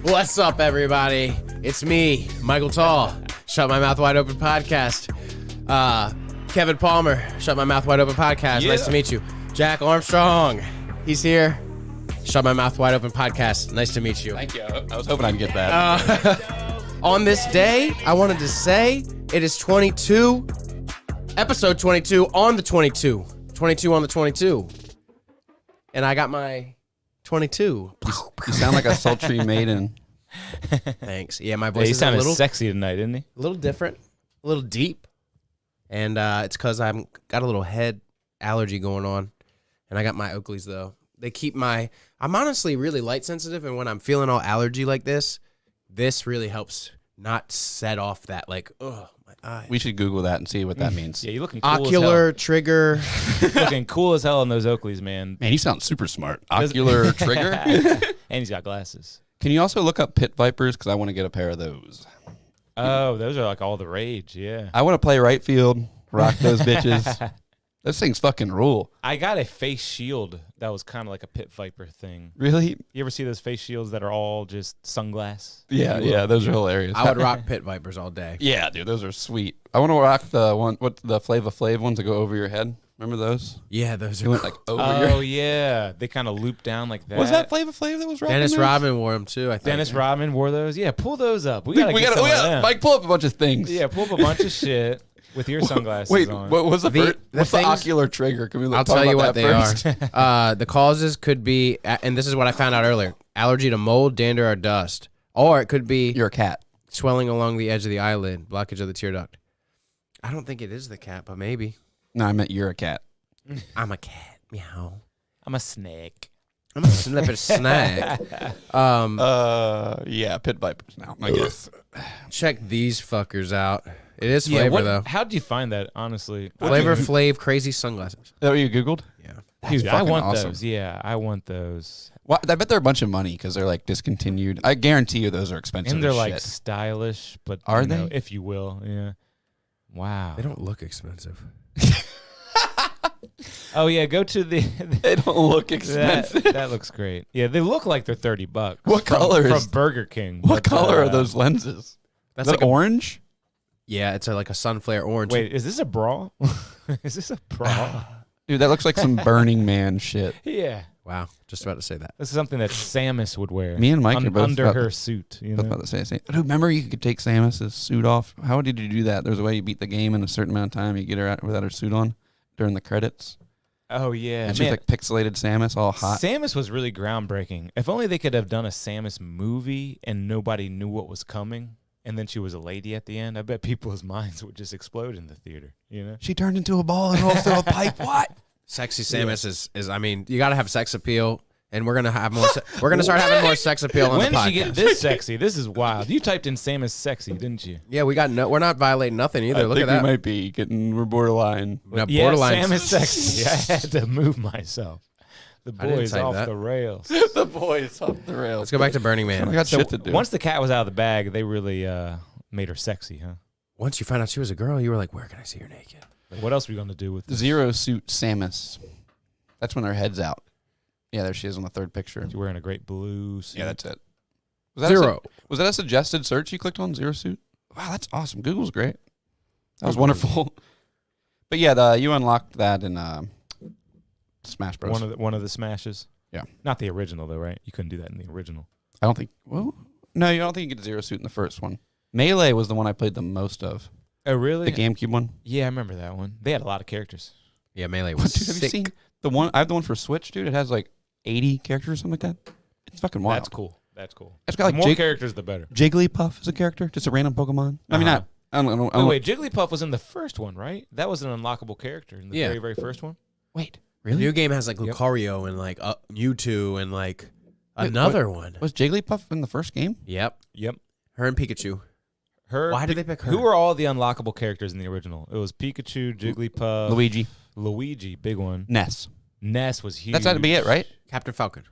What's up, everybody? It's me, Michael Tall. Shut My Mouth Wide Open podcast. Kevin Palmer, Shut My Mouth Wide Open podcast. Yeah. Nice to meet you. Jack Armstrong, he's here. Shut My Mouth Wide Open podcast. Nice to meet you. Thank you. I was hoping I'd get that. On this day, I wanted to say it is 22, episode 22 on the 22. 22 on the 22. And I got my 22. You sound like a sultry maiden. Thanks. Yeah, my Yeah, voice he is a sounded little sexy tonight, didn't he? different, a little deep. And it's because I've got a little head allergy going on. And I got my Oakleys, though. They keep my... I'm honestly really light sensitive, and when I'm feeling all allergy like this really helps not set off that, like, ugh, my eye. We should Google that and see what that means. Yeah, you're looking cool Ocular trigger. as hell. Looking cool as hell in those Oakleys, man. Man, he sounds super smart. Ocular trigger. And he's got glasses. Can you also look up pit vipers? Because I want to get a pair of those. Oh, those are like all the rage, yeah. I want to play right field, rock those bitches. Those things fucking rule. I got a face shield that was kind of like a pit viper thing. Really? You ever see those face shields that are all just sunglass? Yeah, those are hilarious. I would rock pit vipers all day. Yeah, dude, those are sweet. I want to rock the Flava Flav ones that go over your head. Remember those? Yeah, those They are went like over your Oh, yeah. They kind of loop down like that. Was that Flava Flav that was rocking Dennis those? Rodman wore them, too, I think. Dennis Rodman wore those? Yeah, pull those up. We We got to get some of gotta them. Mike, pull up a bunch of things. Yeah, pull up a bunch of shit with your sunglasses Wait, on. what was the The- first? the What's the things- ocular trigger? Can we I'll talk tell you about what they that first? are. The causes could be, and this is what I found out earlier, allergy to mold, dander, or dust. Or it could be You're a cat. swelling along the edge of the eyelid, blockage of the tear duct. I don't think it is the cat, but maybe. No, I meant you're a cat. I'm a cat. Meow. I'm a snake. I'm a snipper snack. Yeah, pit vipers now, I guess. Check these fuckers out. It is Flavor, though. How did you find that, honestly? Flavor Flav crazy sunglasses. Is that what you Googled? Yeah. Dude, I fucking want awesome. those. Yeah, I want those. Well, I bet they're a bunch of money because they're like discontinued. I guarantee you those are expensive. And they're as like shit. stylish, but Are you know, they? if you will, yeah. Wow. They don't look expensive. Oh yeah, go to the. They don't look expensive. that looks great. Yeah, they look like they're $30. What from, color from is- Burger King? What but, color are those lenses? That's Is like that orange? Yeah, it's like a sunflare orange. Wait, is this a bra? Is this a bra? Dude, that looks like some Burning Man shit. Yeah, Wow, just about to say that. this is something that Samus would wear. Me and Mike are both under about- her suit. You I was know? about to say the same. Dude, remember you could take Samus's suit off? How did you do that? There's a way you beat the game in a certain amount of time. You get her out without her suit on during the credits. Oh yeah, And she's man. like pixelated Samus, all hot. Samus was really groundbreaking. If only they could have done a Samus movie and nobody knew what was coming, and then she was a lady at the end. I bet people's minds would just explode in the theater. You know? She turned into a ball and rolls through a pipe. What? Sexy Samus is I mean, you got to have sex appeal, and we're gonna have more. We're gonna start having more sex appeal on When the did podcast. she get this sexy? This is wild. You typed in Samus sexy, didn't you? Yeah, we got no. We're not violating nothing either. I Look think at that. we might be getting. We're borderline. No, Yeah, borderline. Samus sexy. I had to move myself. The I didn't boy's type off that. the rails. The boys off the rails. Let's go back to Burning Man. I got So shit to do. once the cat was out of the bag, they really made her sexy, huh? Once you found out she was a girl, you were like, "Where can I see her naked?" Like, what else are we gonna do with this? Zero suit Samus. That's when her head's out. Yeah, there she is on the third picture. She's wearing a great blue suit. Yeah, that's it. Was that Zero. was that a suggested search you clicked on? Zero suit? Wow, that's awesome. Google's great. That was wonderful. But yeah, you unlocked that in Smash Bros. One of the smashes. Yeah. Not the original though, right? You couldn't do that in the original. I don't think. Well, no, you don't think you get zero suit in the first one. Melee was the one I played the most of. Oh really? The GameCube one. Yeah, I remember that one. They had a lot of characters. Yeah, Melee What, was dude, have you sick. seen the one? I have the one for Switch, dude. It has like 80 characters or something like that. It's fucking wild. That's cool. That's cool. It's got like the more Jig- characters, the better. Jigglypuff is a character, just a random Pokemon. I mean, Uh-huh. not. I don't. Oh, wait, Jigglypuff was in the first one, right? That was an unlockable character in the Yeah. very, very first one. Wait, The really? new game has like Yep. Lucario and like Mewtwo and like Wait, another one. Was Jigglypuff in the first game? Yep, Yep. her and Pikachu. Her. Why did they pick her? Who were all the unlockable characters in the original? It was Pikachu, Jigglypuff, Luigi, big one. Ness. Ness was huge. That's had to be it, right? Captain Falcon.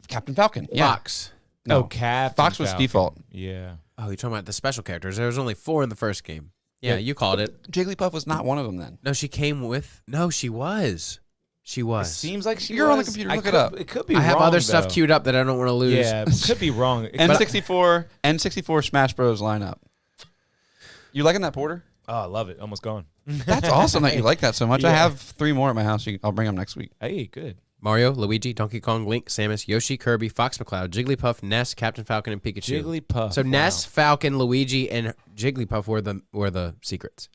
Captain Falcon. Yeah. Fox. No. Oh, Captain Fox was Falcon. default. Yeah. Oh, you're talking about the special characters. There was only 4 in the first game. Yeah, Yeah. you called it. Jigglypuff was not one of them then. No, she came with. No, she was. She It was. seems like she You're on the was. computer, I look it could- up. It could be I have wrong, other stuff though. queued up that I don't want to lose. Yeah, it could be wrong. N64 Smash Bros. lineup. You liking that Porter? Oh, I love it. Almost gone. That's awesome that you like that so much. I Yeah. have 3 more at my house. I'll bring them next week. Hey, good. Mario, Luigi, Donkey Kong, Link, Samus, Yoshi, Kirby, Fox McCloud, Jigglypuff, Ness, Captain Falcon, and Pikachu. Jigglypuff. So wow. Ness, Falcon, Luigi, and Jigglypuff were the secrets.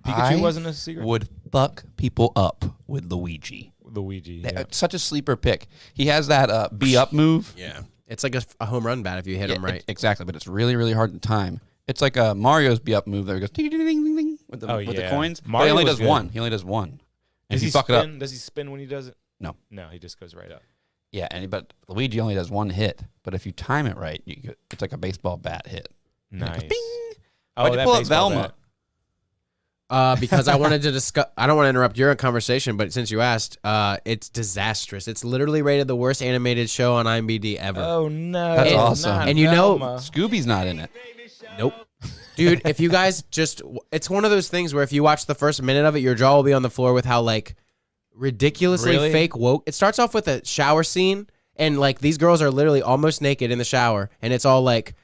Pikachu I wasn't a secret. Would fuck people up with Luigi. Luigi. Yeah. Such a sleeper pick. He has that be up move. Yeah, it's like a home run bat if you hit him right. Exactly, but it's really, really hard to time. It's like Mario's be up move that goes ding, ding, ding, ding, ding, with the Yeah. coins. But Mario he only was does good. one. He only does one. And Does if he you fuck spin? it up, Does he spin when he does it? No. No, he just goes right up. yeah. But Luigi only does one hit. But if you time it right, it's like a baseball bat hit. And it goes Nice. bing. Oh, Why'd you that pull up baseball Velma? bat. Because I wanted to discuss. I don't want to interrupt your conversation, but since you asked, it's disastrous. It's literally rated the worst animated show on IMDb ever. Oh no, That's it's awesome. not And you know- Velma. Scooby's not in it. Nope. Dude, if you guys it's one of those things where if you watch the first minute of it, your jaw will be on the floor with how like ridiculously Really? fake woke. It starts off with a shower scene, and like these girls are literally almost naked in the shower, and it's all like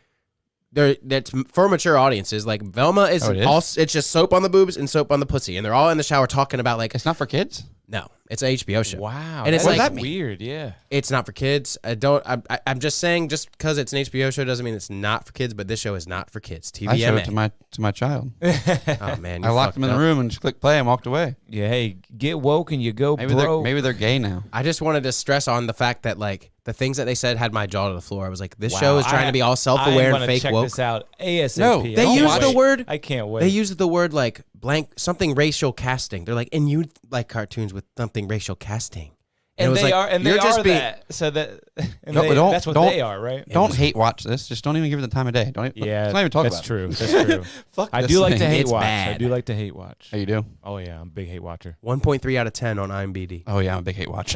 that's for mature audiences. Like Velma is, Oh, it is? all it's just soap on the boobs and soap on the pussy, and they're all in the shower talking about like It's not for kids. no, it's an HBO show. Wow, And it's that like- is weird. Yeah, It's not for kids. I'm just saying, just because it's an HBO show doesn't mean it's not for kids. But this show is not for kids. I showed it TVMA. to my child. Oh man, I locked them in the room and just clicked play and walked away. yeah. Hey, get woke and you go, Maybe bro. they're gay now. I just wanted to stress on the fact that like the things that they said had my jaw to the floor. I was like, this Wow, show is trying to be all self-aware I'm and gonna fake check woke. this out ASAP. No, I They can't use the wait. word. I can't wait. They use the word like blank something racial casting. They're like, and you like cartoons with something racial casting. and it was they like, are, and you're they just are being- that. So that, and No, they, but don't- that's what don't- they are, right? Don't hate watch this. Just don't even give it the time of day. Don't. Yeah, Let's not even talk that's about true. it. That's true. Fuck. I this do like to thing. hate It's watch. I bad. do like to hate watch. Oh, you do? Oh yeah, I'm a big hate watcher. 1.3 out of 10 on IMDb. Oh yeah, I'm a big hate watch.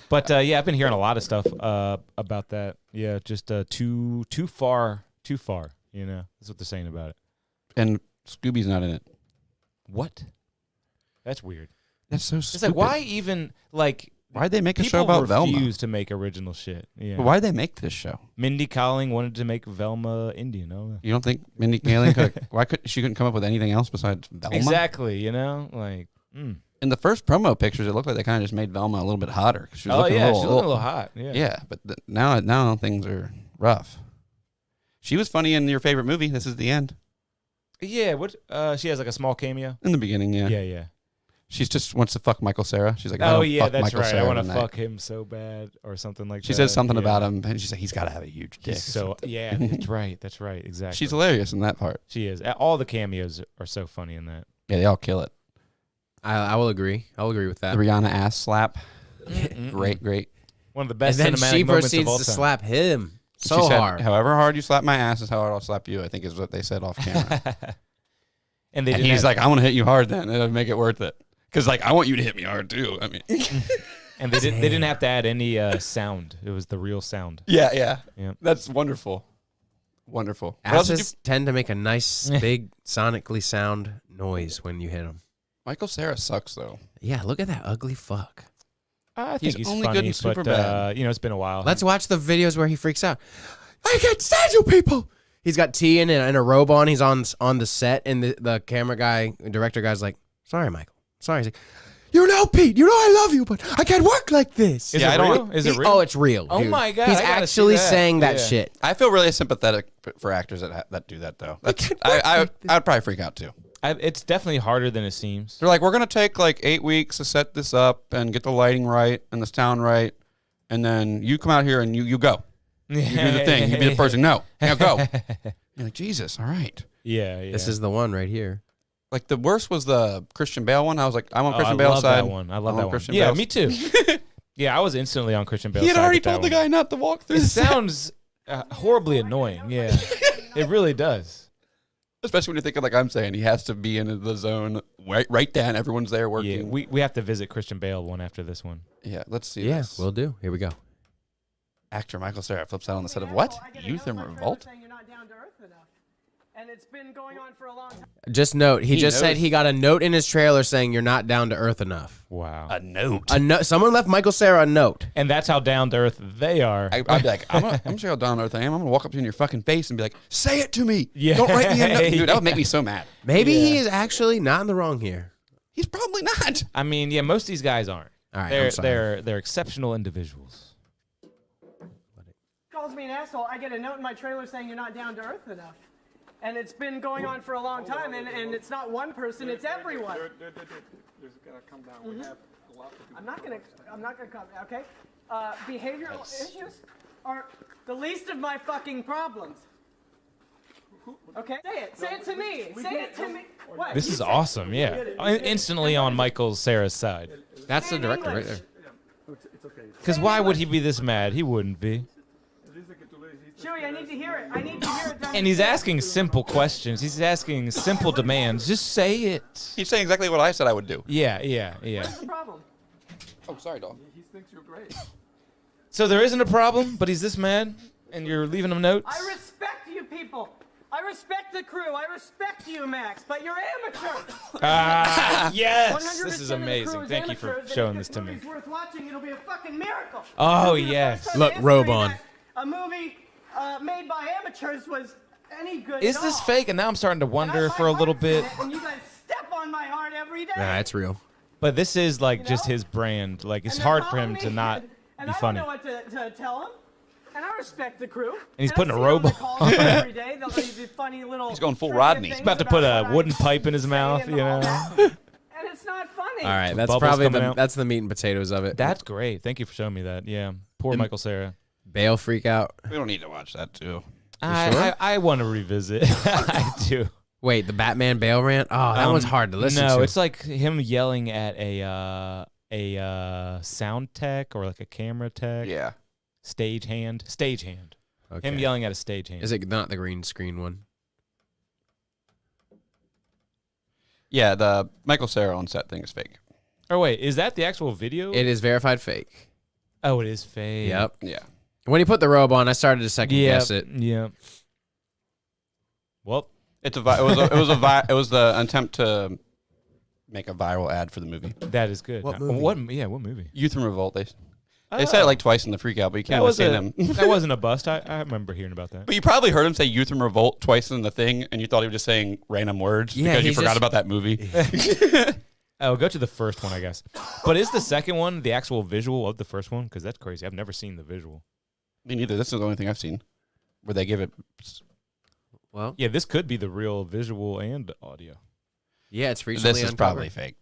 But yeah, I've been hearing a lot of stuff about that. Yeah, just too far. You know, that's what they're saying about it. And Scooby's not in it. What? That's weird. That's so It's stupid. like, why even like Why'd they make a people show about Velma? refuse to make original shit? Yeah. But why'd they make this show? Mindy Kaling wanted to make Velma Indian. Oh, You don't think Mindy Kaling could? Why could she couldn't come up with anything else besides Velma? exactly. You know, like. In the first promo pictures, it looked like they kind of just made Velma a little bit hotter. 'Cause she was Oh looking yeah, a little, she's looking a little hot. Yeah. Yeah, but now things are rough. She was funny in your favorite movie. This is the end. Yeah. What? She has like a small cameo. In the beginning, yeah. Yeah. She's just wants to fuck Michael Cera. She's like, I Oh don't yeah, fuck that's Michael right. Cera I want to tonight. fuck him so bad, or something like that. She says something Yeah. about him, and she's like, he's got to have a huge dick. He's or so something. yeah, that's right. That's right. Exactly. She's hilarious in that part. She is. All the cameos are so funny in that. Yeah, they all kill it. I will agree. I'll agree with that. The Rihanna ass slap. Mm-mm. Great. One of the And best then cinematic she moments of proceeds all to time. slap him She so said, hard. however hard you slap my ass is how hard I'll slap you, I think is what they said off camera. And they And didn't he's have, like, I want to hit you hard then. It'll make it worth it. Because, like, I want you to hit me hard, too. I mean, and they didn't have to add any sound. It was the real sound. yeah. Yeah. That's wonderful. Wonderful. What else did you... Asses tend to make a nice, big, sonically sound noise when you hit them. Michael Cera sucks, though. Yeah, look at that ugly fuck. I think he's only funny, good in but Superbad. you know, it's been a while. Let's watch the videos where he freaks out. I can't stand you people. He's got tea in and a robe on. He's on the set, and the camera guy, director guy's like, sorry, Michael. Sorry. He's like, you know, Pete, you know I love you, but I can't work like this. Is Yeah, it I don't- real? Is it He- real? Oh, it's real. Oh dude. my God, He's I gotta see actually that. saying that Yeah. shit. I feel really sympathetic for actors that do that, though. That's, can't I work would probably freak out, too. It's definitely harder than it seems. They're like, we're going to take, like, 8 weeks to set this up and get the lighting right and the sound right. And then you come out here and you go. You do the thing. You be the person. No. Now go. You're like, Jesus, all right. Yeah. This is the one right here. Like, the worst was the Christian Bale one. I was like, I'm on Oh, Christian I Bale's love side. that one. I love I'm that on one. Christian Yeah, Bale's. me too. Yeah, I was instantly on Christian Bale's He had side already with that told the one. guy not to walk through It the set. sounds horribly annoying. Yeah, it really does. Especially when you're thinking like I'm saying, he has to be in the zone right then. Everyone's there Yeah, working. we have to visit Christian Bale one after this one. Yeah, let's see Yeah, this. we'll do. Here we go. Actor Michael Cera flips out on the set of what? Youth in Revolt? You're not down to earth enough. And it's been going on for a long time. Just note, he just said knows. he got a note in his trailer saying you're not down to earth enough. Wow. A note. A note. Someone left Michael Cera a note. And that's how down to earth they are. I'd be like, I'm sure how down to earth I am. I'm gonna walk up to you in your fucking face and be like, say it to me. Yeah. Don't write me a note. Dude, that would make me so mad. Maybe he is actually not in the wrong here. He's probably not. I mean, yeah, most of these guys aren't. All right, they're I'm sorry. they're exceptional individuals. Calls me an asshole. I get a note in my trailer saying you're not down to earth enough. And it's been going on for a long time, and it's not one person, it's everyone. There's gotta come down. We have a lot to do. I'm not gonna come, okay? Behavioral issues are the least of my fucking problems. Okay? Say it to me. Say it to me. What? This You is say- awesome. Yeah, instantly on Michael Cera's side. That's the in director right English. there. It's okay. Because why would he be this mad? He wouldn't be. Chewy, I need to hear it. I need to hear it. done. And he's asking simple questions. He's asking simple demands. Just say it. He's saying exactly what I said I would do. Yeah. What's the problem? Oh, sorry, dog. He thinks you're great. So there isn't a problem, but he's this mad, and you're leaving him notes. I respect you people. I respect the crew. I respect you, Max. But you're amateurs. Yes, 100% this is of the amazing. crew is Thank you for amateurs, and showing if this to me. movie's worth watching. It'll be a fucking miracle. Oh, It'll be the yes. first time Look, in robe history on. that a movie made by amateurs was any good. Is at this all. fake? And now I'm starting to And wonder I for a fight little hard for bit. it, and you guys step on my heart every day. Nah, it's real. But this is like You just know? his brand. Like it's And they're hard for calling him me, to not and be I funny. don't know what to tell him. And I respect the crew. he's I putting a see robe them on. on the calls every day. They'll do funny little. He's going full trivia Rodney. things He's about to put a what I wooden pipe in his say mouth, and you all know. that. And it's not funny. All right, that's Bubbles probably coming out. that's the meat and potatoes of it. That's great. Thank you for showing me that. Yeah. Poor Michael Cera. Bale freak out. We don't need to watch that, too. I want to revisit. I do. Wait, the Batman Bale rant? Oh, that one's hard to listen to. No, it's like him yelling at a sound tech or like a camera tech. Yeah. Stagehand. okay. Him yelling at a stagehand. Is it not the green screen one? Yeah, the Michael Cera on set thing is fake. Oh wait, is that the actual video? It is verified fake. Oh, it is fake. Yep. Yeah. When he put the robe on, I started to second Yeah. guess it. Yeah. Well, It was the attempt to make a viral ad for the movie. that is good. What Now, movie? What movie? Youth and Revolt. They said it like twice in the freak out, but you can't That was understand them. that wasn't a bust. I remember hearing about that. But you probably heard him say Youth and Revolt twice in the thing, and you thought he was just saying random words Yeah, because you he's forgot just- about that movie. Oh, go to the first one, I guess. But is the second one the actual visual of the first one? Because that's crazy. I've never seen the visual. Me neither. This is the only thing I've seen where they give it. Well, Yeah, this could be the real visual and audio. yeah, it's recently This is probably fake.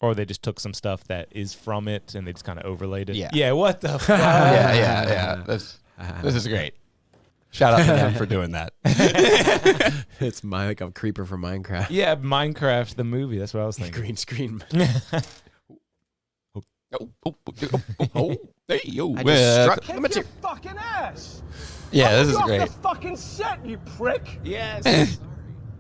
Or they just took some stuff that is from it and they just kind of overlaid it. Yeah. Yeah, what the fuck? Yeah. This is great. Shout out to them for doing that. It's like a creeper from Minecraft. Yeah, Minecraft, the movie. That's what I was thinking. Green screen. Hey, yo, I just struck. Kick your fucking ass! Yeah, this is Get off great. the fucking set, you prick! Yes.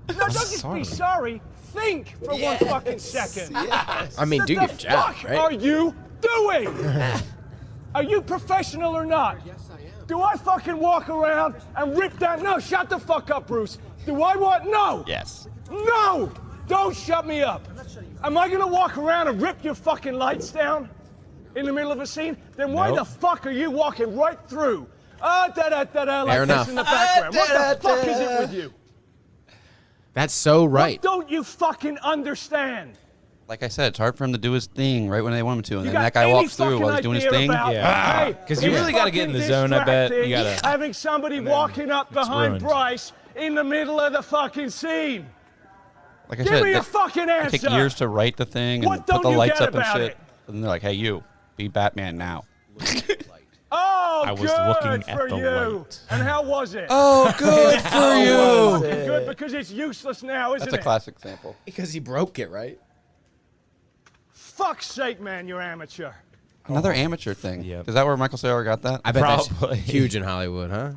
No, don't just be sorry. Think for one fucking second. I mean, What do the your job, fuck right? are you doing? Are you professional or not? Yes, I am. Do I fucking walk around and rip down? No, shut the fuck up, Bruce. Do I want? No. Yes. No! Don't shut me up. Am I gonna walk around and rip your fucking lights down in the middle of a scene? Then why Nope. the fuck are you walking right through? Like Fair enough. this in the background. What the fuck is it with you? That's so right. Don't you fucking understand? Like I said, it's hard for him to do his thing right when they want him to, and You then got that guy any walks through fucking while he's doing his idea thing. about- Yeah. Hey, 'Cause you it's really gotta get in the fucking zone, I bet. You distracting gotta- having somebody walking up behind ruined. Bryce in the middle of the fucking scene. Like I Give said, me they a fucking it take answer. years to write the thing and What put don't the you lights get up and about shit. it? And they're like, "Hey, you, be Batman now." Oh, I was good looking at for the you. light. And how was it? Oh, good for you. Good because it's useless now, isn't That's a it? classic sample. Because he broke it, right? Fuck's sake, man, you're amateur. Another amateur thing. Yep. Is that where Michael Cera got that? I bet Probably. that's huge in Hollywood, huh?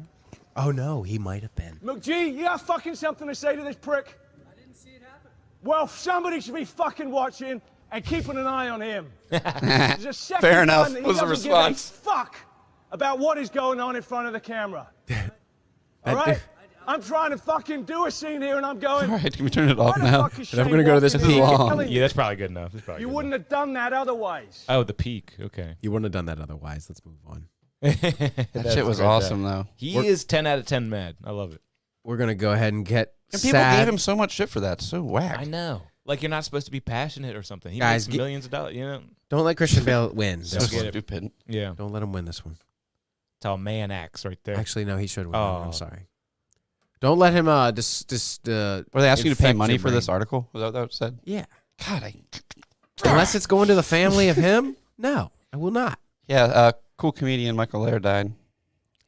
Oh no, he might have been. McGee, you got fucking something to say to this prick? I didn't see it happen. Well, somebody should be fucking watching and keeping an eye on him. There's a second Fair enough. time that he Was the doesn't response. give a fuck about what is going on in front of the camera. All right? I'm trying to fucking do a scene here, and I'm going. All right, can we turn it off "Why the now? fuck is And I'm Shane gonna go to this walking in peak. here Long. killing Yeah, you? that's probably good enough. That's probably You good wouldn't have done that otherwise. enough. Oh, the peak. Okay. You wouldn't have done that otherwise. Let's move on. That shit was awesome, though. He is 10 out of 10 mad. I love it. We're gonna go ahead and get And people sad. gave him so much shit for that. So whack. I know. Like, you're not supposed to be passionate or something. He Guys, makes millions of dollars, you know? Don't let Christian Bale win. So This get one. it. stupid. Yeah. Don't let him win this one. That's how a man acts right there. Actually, no, he should win. Oh. I'm sorry. Don't let him. Were they asking you to pay infect money your for this brain. article? Was that what it said? Yeah. God, Unless it's going to the family of him. No, I will not. Yeah, cool comedian Michael Laird died.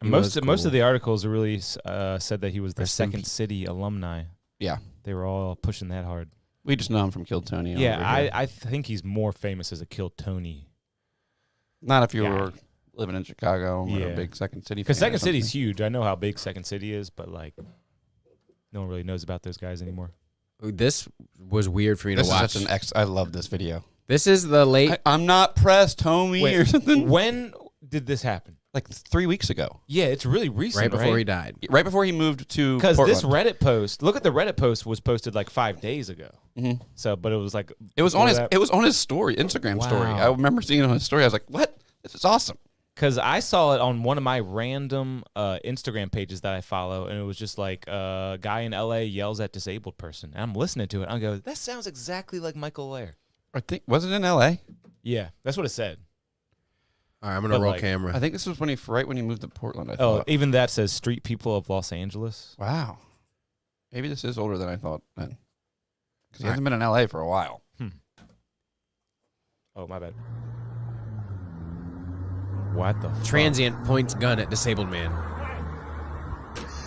He Most was of cool. the articles really said that he was the Rest in Second peace. City alumni. Yeah. They were all pushing that hard. We just know him from Kill Tony. Yeah, over here. I think he's more famous as a Kill Tony. Not if you Yeah. were living in Chicago and were Yeah. a big Second City fan. Because or Second City's something. huge. I know how big Second City is, but like, no one really knows about those guys anymore. This was weird for me This to is watch. such an I love this video. This is the late. I'm not pressed, homie, Wait, or something. when did this happen? Like 3 weeks ago. Yeah, it's really recent, right before he died. Right before he moved to Because Portland. this Reddit post, look at the Reddit post was posted like 5 days ago. Mhm. So, but it was like It was on his. that. It was on his story, Instagram story. Wow. I remember seeing it on his story. I was like, "What? This is awesome." Because I saw it on one of my random Instagram pages that I follow, and it was just like a guy in LA yells at disabled person. And I'm listening to it. I go, that sounds exactly like Michael Laird. I think was it in L.A. Yeah, that's what it said. All right, I'm gonna But, roll like, camera. I think this was when he moved to Portland. I Oh, thought. even that says Street People of Los Angeles. Wow. Maybe this is older than I thought then. Because he All hasn't been in L.A. for a while. Oh, my bad. What the fuck? Transient points gun at disabled man.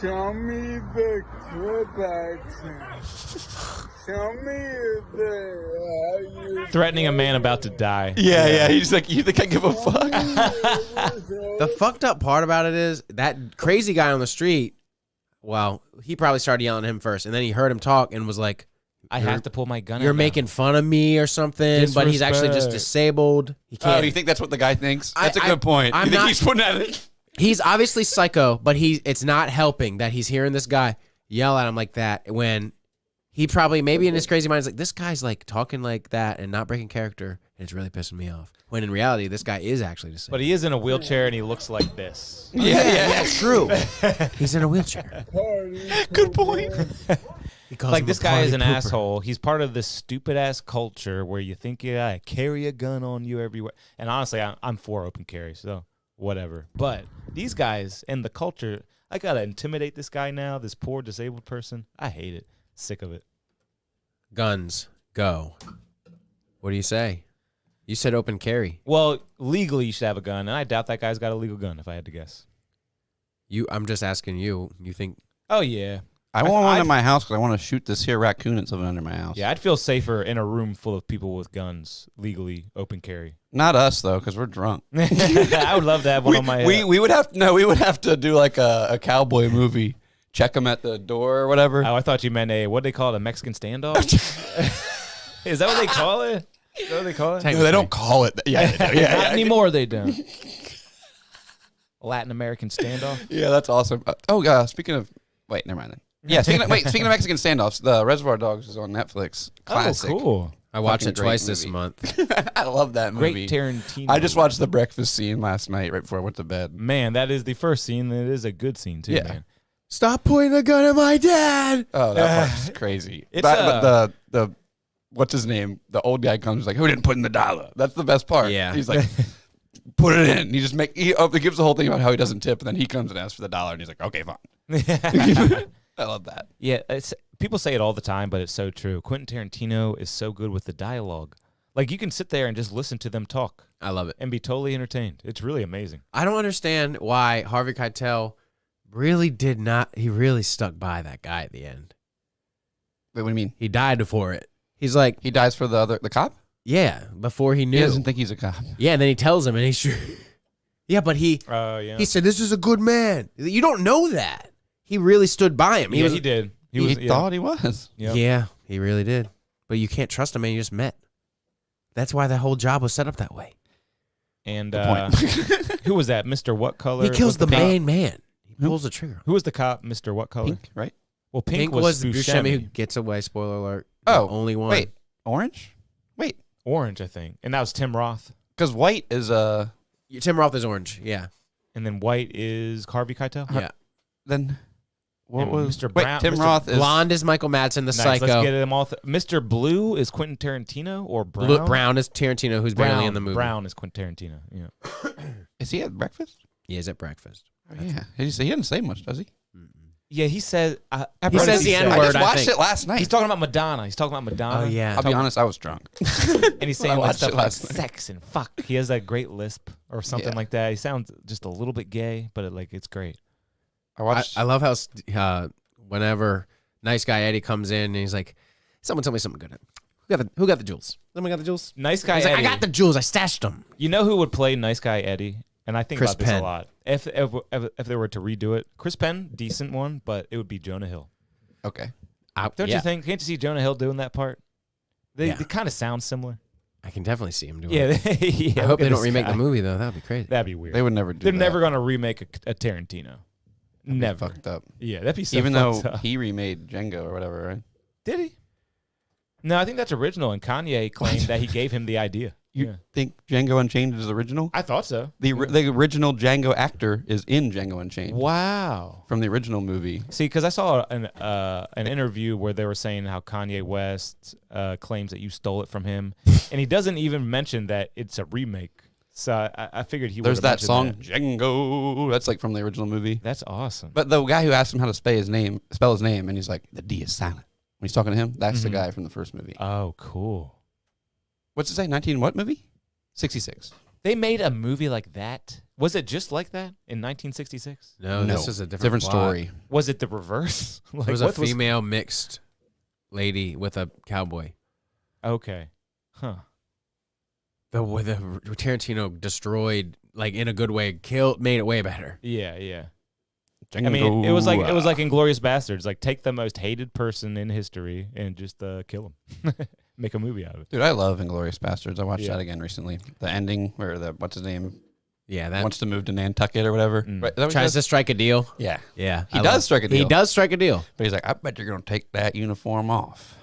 Show me the clip action. Show me the. Threatening a man about to die. Yeah. He's like, "You think I give a fuck?" The fucked up part about it is that crazy guy on the street. Well, he probably started yelling at him first, and then he heard him talk and was like, I have to pull my gun out. "You're now. making fun of me or something." But he's actually just Disrespect. disabled. He Oh, can't. you think that's what the guy thinks? I- That's a good point. I'm You think not- he's putting at it? He's obviously psycho, but it's not helping that he's hearing this guy yell at him like that when he probably maybe in his crazy mind is like, this guy's like talking like that and not breaking character, and it's really pissing me off. When in reality, this guy is actually disabled. But he is in a wheelchair and he looks like this. Yeah, true. He's in a wheelchair. Good point. He calls Like him this a guy is party an pooper. asshole. He's part of this stupid ass culture where you think you gotta carry a gun on you everywhere. And honestly, I'm for open carry, so whatever. But these guys and the culture, I gotta intimidate this guy now. This poor disabled person. I hate it. Sick of it. Guns, go. What do you say? You said open carry. Well, legally you should have a gun, and I doubt that guy's got a legal gun. If I had to guess. I'm just asking you. You think Oh yeah, I want one in my house because I want to shoot this here raccoon that's living under my house. yeah. I'd feel safer in a room full of people with guns, legally open carry. Not us though, because we're drunk. I would love to have one on my. We would have we would have to do like a cowboy movie. Check them at the door or whatever. Oh, I thought you meant what they call it, a Mexican standoff. Is that what they call it? Is that what they call it? No, they don't call it that. Yeah, they do. Not anymore. They don't. Latin American standoff. Yeah, that's awesome. Speaking of, wait, never mind then. Yeah, speaking of Mexican standoffs, the Reservoir Dogs is on Netflix. Classic. Oh, cool. I watched Fucking it twice great this movie. month? I love that movie. Great Tarantino. I just watched the breakfast scene last night right before I went to bed. Man, that is the first scene. It is a good scene too, Yeah. man. Stop pointing a gun at my dad. Oh, that part's crazy. It's, but the what's his name? The old guy comes like, who didn't put in the dollar? That's the best part. Yeah. He's like, put it in. He just he gives the whole thing about how he doesn't tip, and then he comes and asks for the dollar, and he's like, okay, fine. I love that. Yeah, people say it all the time, but it's so true. Quentin Tarantino is so good with the dialogue. Like you can sit there and just listen to them talk I love it. and be totally entertained. It's really amazing. I don't understand why Harvey Keitel really did not. He really stuck by that guy at the end. Wait, what do you mean? He died for it. He's like, He dies for the cop? yeah, before he knew. He doesn't think he's a cop. Yeah, and then he tells him, and he's sure. Yeah, but he Yeah. said, "This is a good man." You don't know that. He really stood by him. He did. He thought he was. Yep. Yeah, he really did. But you can't trust a man you just met. That's why the whole job was set up that way. And Good point. who was that? Mr. What color? He kills What's the cop? main man. He pulls the trigger. Who was the cop? Mr. What color? Pink, right? Well, Pink was Buscemi who gets away. Spoiler alert. Oh, The only one. Wait, orange? Wait, Orange, I think, and that was Tim Roth. because white is Tim Roth is orange. Yeah. And then white is Harvey Keitel. Yeah. then what And was Mr. Wait, Brown- Tim Mr. Roth is Blonde is Michael Madsen, the Nice, psycho. let's get them all. Mr. Blue is Quentin Tarantino or Brown? Brown is Tarantino, who's barely in the movie. Brown is Quentin Tarantino. Yeah. Is he at breakfast? He is at breakfast. Oh, yeah, he didn't say much, does he? Yeah, he says. He says the N-word. I just I watched think. it last night. He's talking about Madonna. He's talking about Madonna. Oh, yeah. I'll be honest, I was drunk. And he's saying I like watched stuff it like last night. sex and fuck. He has that great lisp or something Yeah. like that. He sounds just a little bit gay, but it's great. I I love how whenever Nice Guy Eddie comes in and he's like, "Someone tell me something good. Who got the jewels? Someone got the jewels? Nice guy He's like, Eddie. I got the jewels. I stashed them." You know who would play Nice Guy Eddie? And I think Chris about this Penn. a lot. If they were to redo it, Chris Penn, decent one, but it would be Jonah Hill. okay. Don't Yeah. you think? Can't you see Jonah Hill doing that part? They Yeah. kind of sound similar. I can definitely see him doing Yeah. it. Yeah, I hope look they at don't this remake guy. the movie, though. That would be crazy. That'd be weird. They would never do They're that. never going to remake a Tarantino. Never. Fucked up. Yeah, that'd be so Even though fucked up. he remade Django or whatever, right? Did he? No, I think that's original, and Kanye claimed that he gave him the idea. You Yeah. think Django Unchained is original? I thought so. The original Django actor is in Django Unchained Wow. from the original movie. See, because I saw an interview where they were saying how Kanye West claims that you stole it from him, and he doesn't even mention that it's a remake. So I figured he would. There's that song Django. That's like from the original movie. That's awesome. But the guy who asked him how to spell his name, and he's like, the D is silent. When he's talking to him, that's the guy from the first movie. Oh, cool. What's it say? 19 what movie? 66. They made a movie like that. Was it just like that in 1966? No, this is a different plot. story. Was it the reverse? It was a female mixed lady with a cowboy. Okay. Huh. The way the Tarantino destroyed, like in a good way, made it way better. Yeah, yeah. Django. I mean, it was like Inglourious Bastards. Like, take the most hated person in history and just kill him. Make a movie out of it. Dude, I love Inglourious Bastards. I watched Yeah. that again recently. The ending where what's his name Yeah, that wants to move to Nantucket or whatever. Mm. Right, is that what he tries does? to strike a deal. Yeah. Yeah, He does strike a deal. He does strike a deal. But he's like, I bet you're going to take that uniform off.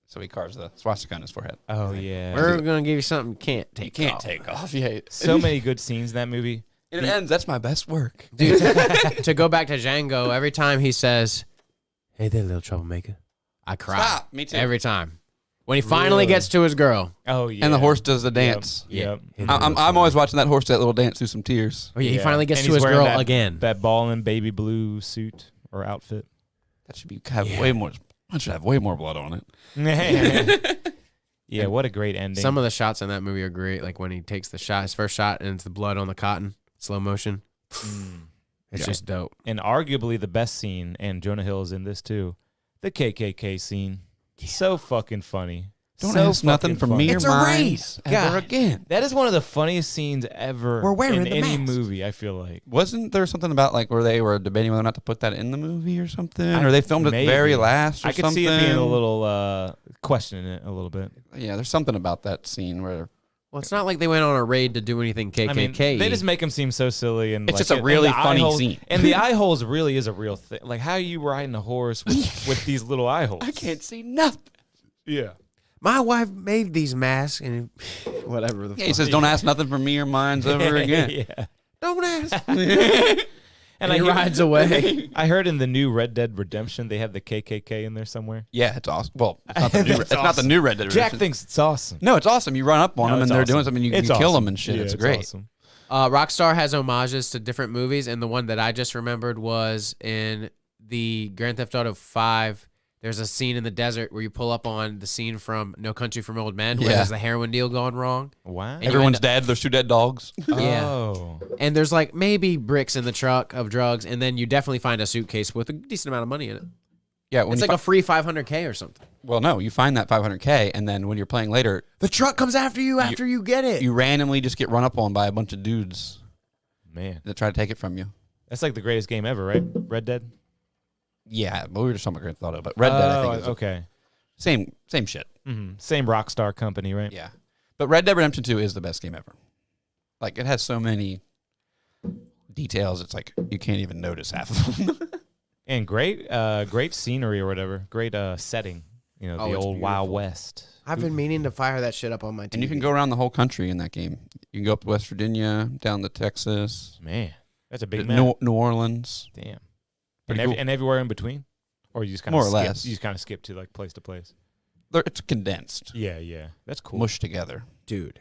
So he carves the swastika on his forehead. Oh, yeah. We're gonna give you something you can't take. Can't off. take off. Yeah. So many good scenes in that movie. It ends. That's my best work. Dude, to go back to Django, every time he says, "Hey there, little troublemaker," I cry. Stop. Me too. Every time. When he finally Really? gets to his girl. Oh, yeah. And the horse does the dance. Yep. I'm always watching that horse do that little dance through some tears. Oh yeah, he Yeah. finally gets And to he's his wearing girl that- again. That ball and baby blue suit or outfit. That should way more. That should have way more blood on it. Yeah, what a great ending. Some of the shots in that movie are great. Like when he takes the shot, his first shot, and it's the blood on the cotton, slow motion. It's just dope. And arguably the best scene, and Jonah Hill is in this too, the KKK scene. So fucking funny. Don't So ask nothing fucking from funny. me or It's a mine raid. ever God. again. That is one of the funniest scenes ever We're wearing in the any mask. movie, I feel like. Wasn't there something about like where they were debating whether or not to put that in the movie or something? Or they filmed it Maybe. very last or I could something? see it being a little questioning it a little bit. Yeah, there's something about that scene where Well, it's not like they went on a raid to do anything KKK. I mean, they just make him seem so silly, and It's like, just a and really the eye funny holes- scene. And the eye holes really is a real thing. Like, how are you riding a horse with these little eye holes? I can't see nothing. Yeah. My wife made these masks, and whatever the Yeah, he fuck. says, "Don't ask nothing from me or mine ever again." Yeah. Don't ask. And he I rides away. I heard in the new Red Dead Redemption they have the KKK in there somewhere. Yeah, it's awesome. Well, it's not the new, it's not the new Red Dead Jack Redemption. thinks it's awesome. No, it's awesome. You run up on No, them and it's they're awesome. doing something. You It's kill awesome. them and shit. Yeah, it's great. Awesome. Rockstar has homages to different movies, and the one that I just remembered was in the Grand Theft Auto 5. There's a scene in the desert where you pull up on the scene from No Country for Old Men where Yeah. there's the heroin deal going wrong. Wow. And you Everyone's end dead. There's 2 dead dogs. Yeah. Oh. And there's like maybe bricks in the truck of drugs, and then you definitely find a suitcase with a decent amount of money in it. Yeah, when It's you like a free $500K or something. well, no, you find that 500K, and then when you're playing later, The truck comes after you after you get it. you randomly just get run up on by a bunch of dudes Man. that try to take it from you. That's like the greatest game ever, right? Red Dead? Yeah, but we were just talking about Grand Theft Auto, but Red Dead, I think, is okay. same shit. Same Rockstar company, right? Yeah, but Red Dead Redemption 2 is the best game ever. Like, it has so many details. It's like you can't even notice half of them. And great scenery or whatever. Great setting. You know, Oh, the it's old Wild beautiful. West. I've been meaning to fire that shit up on my TV. And you can go around the whole country in that game. You can go up to West Virginia, down to Texas, Man, that's a big map. New Orleans. Damn. Pretty And, cool. and everywhere in between? Or you just kind More of or skip, less. You just kind of skip to like place to place. It's condensed, Yeah. That's cool. mushed together. Dude,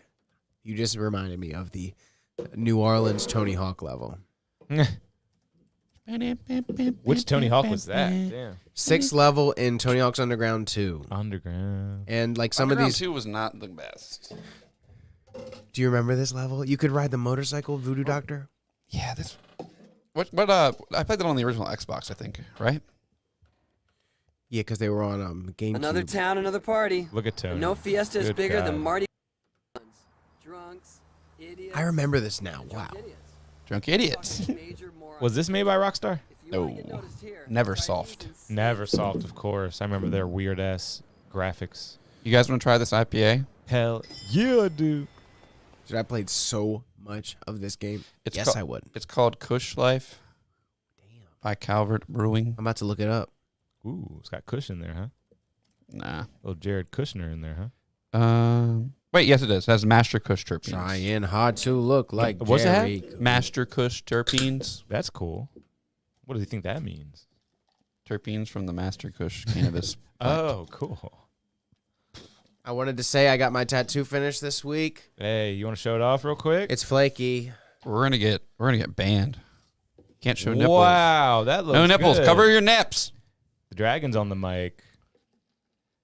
you just reminded me of the New Orleans Tony Hawk level. Which Tony Hawk was that? Damn. 6th level in Tony Hawk's Underground 2. Underground. And like some Underground of these, 2 was not the best. do you remember this level? You could ride the motorcycle, Voodoo Doctor. Yeah, this. What? I played that on the original Xbox, I think. Right? Yeah, because they were on GameCube. Another town, another party. Look at Tony. No fiesta is Good bigger God. than Mardi. Drunks, idiots. I remember this now. Wow. Idiots. Drunk idiots. Fucking major morons. Was this made by Rockstar? If you wanna get No. noticed here, Never try soft. using Neversoft, of course. I remember their weird ass graphics. You guys want to try this IPA? Hell yeah, dude. Dude, I played so much of this game. It's yes, called- I would. It's called Kush Life. Damn. By Calvert Brewing. I'm about to look it up. Ooh, it's got Kush in there, huh? Nah. Little Jared Kushner in there, huh? Wait, yes, it is. It has Master Kush terpenes. Trying hard to look like What's it have? Jerry. Master Kush terpenes. That's cool. What do you think that means? Terpenes from the Master Kush cannabis. plant. Oh, cool. I wanted to say I got my tattoo finished this week. Hey, you want to show it off real quick? It's flaky. We're gonna get banned. Can't show nipples. Wow, that looks No nipples. good. Cover your nips. The dragon's on the mic.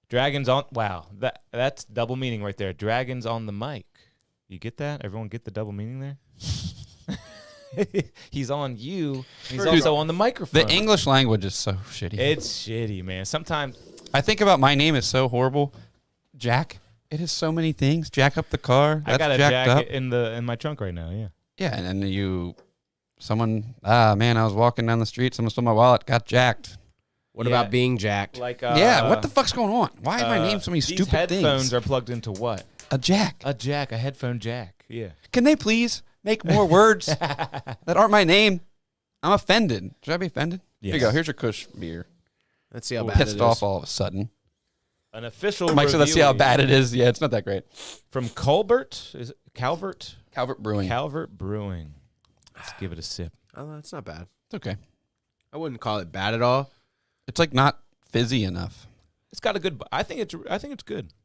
Dragons on. Wow, that's double meaning right there. Dragons on the mic. You get that? Everyone get the double meaning there? He's on you. He's also on the microphone. The English language is so shitty. It's shitty, man. Sometimes I think about my name is so horrible. Jack. It is so many things. Jack up the car. That's I got a jacked jacket up. in my trunk right now. Yeah. Yeah, and then someone. Man, I was walking down the street. Someone stole my wallet. Got jacked. What Yeah. about being jacked? Like Yeah, what the fuck's going on? Why is my name so many these stupid headphones things? are plugged into what? A jack. A headphone jack. Yeah. Can they please make more words that aren't my name? I'm offended. Should I be offended? Here you Yes. go. Here's your Kush beer. Let's see how bad it Pissed is. off all of a sudden. An official Mike said, let's see how review bad it is. Yeah, it's not that great. from Colbert. Is it Calvert? Calvert Brewing. Calvert Brewing. Let's give it a sip. Oh, that's not bad. It's okay. I wouldn't call it bad at all. It's like not fizzy enough. It's got a good. I think it's good.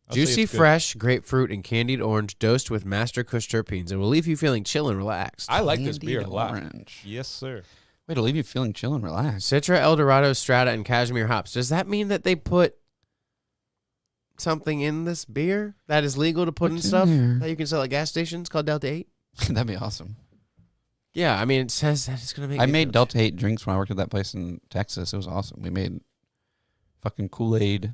I'll say Juicy, it's good. fresh grapefruit and candied orange dosed with Master Kush terpenes and will leave you feeling chill and relaxed. I like this beer a Candied lot. orange. Yes, sir. Way to leave you feeling chill and relaxed. Citra, Eldorado, Strata, and Cashmere hops. Does that mean that they put something in this beer that is legal to put in What's in stuff there? that you can sell at gas stations called Delta 8? That'd be awesome. Yeah, I mean, it says that it's going to make I me made feel- Delta 8 drinks when I worked at that place in Texas. It was awesome. We made fucking Kool-Aid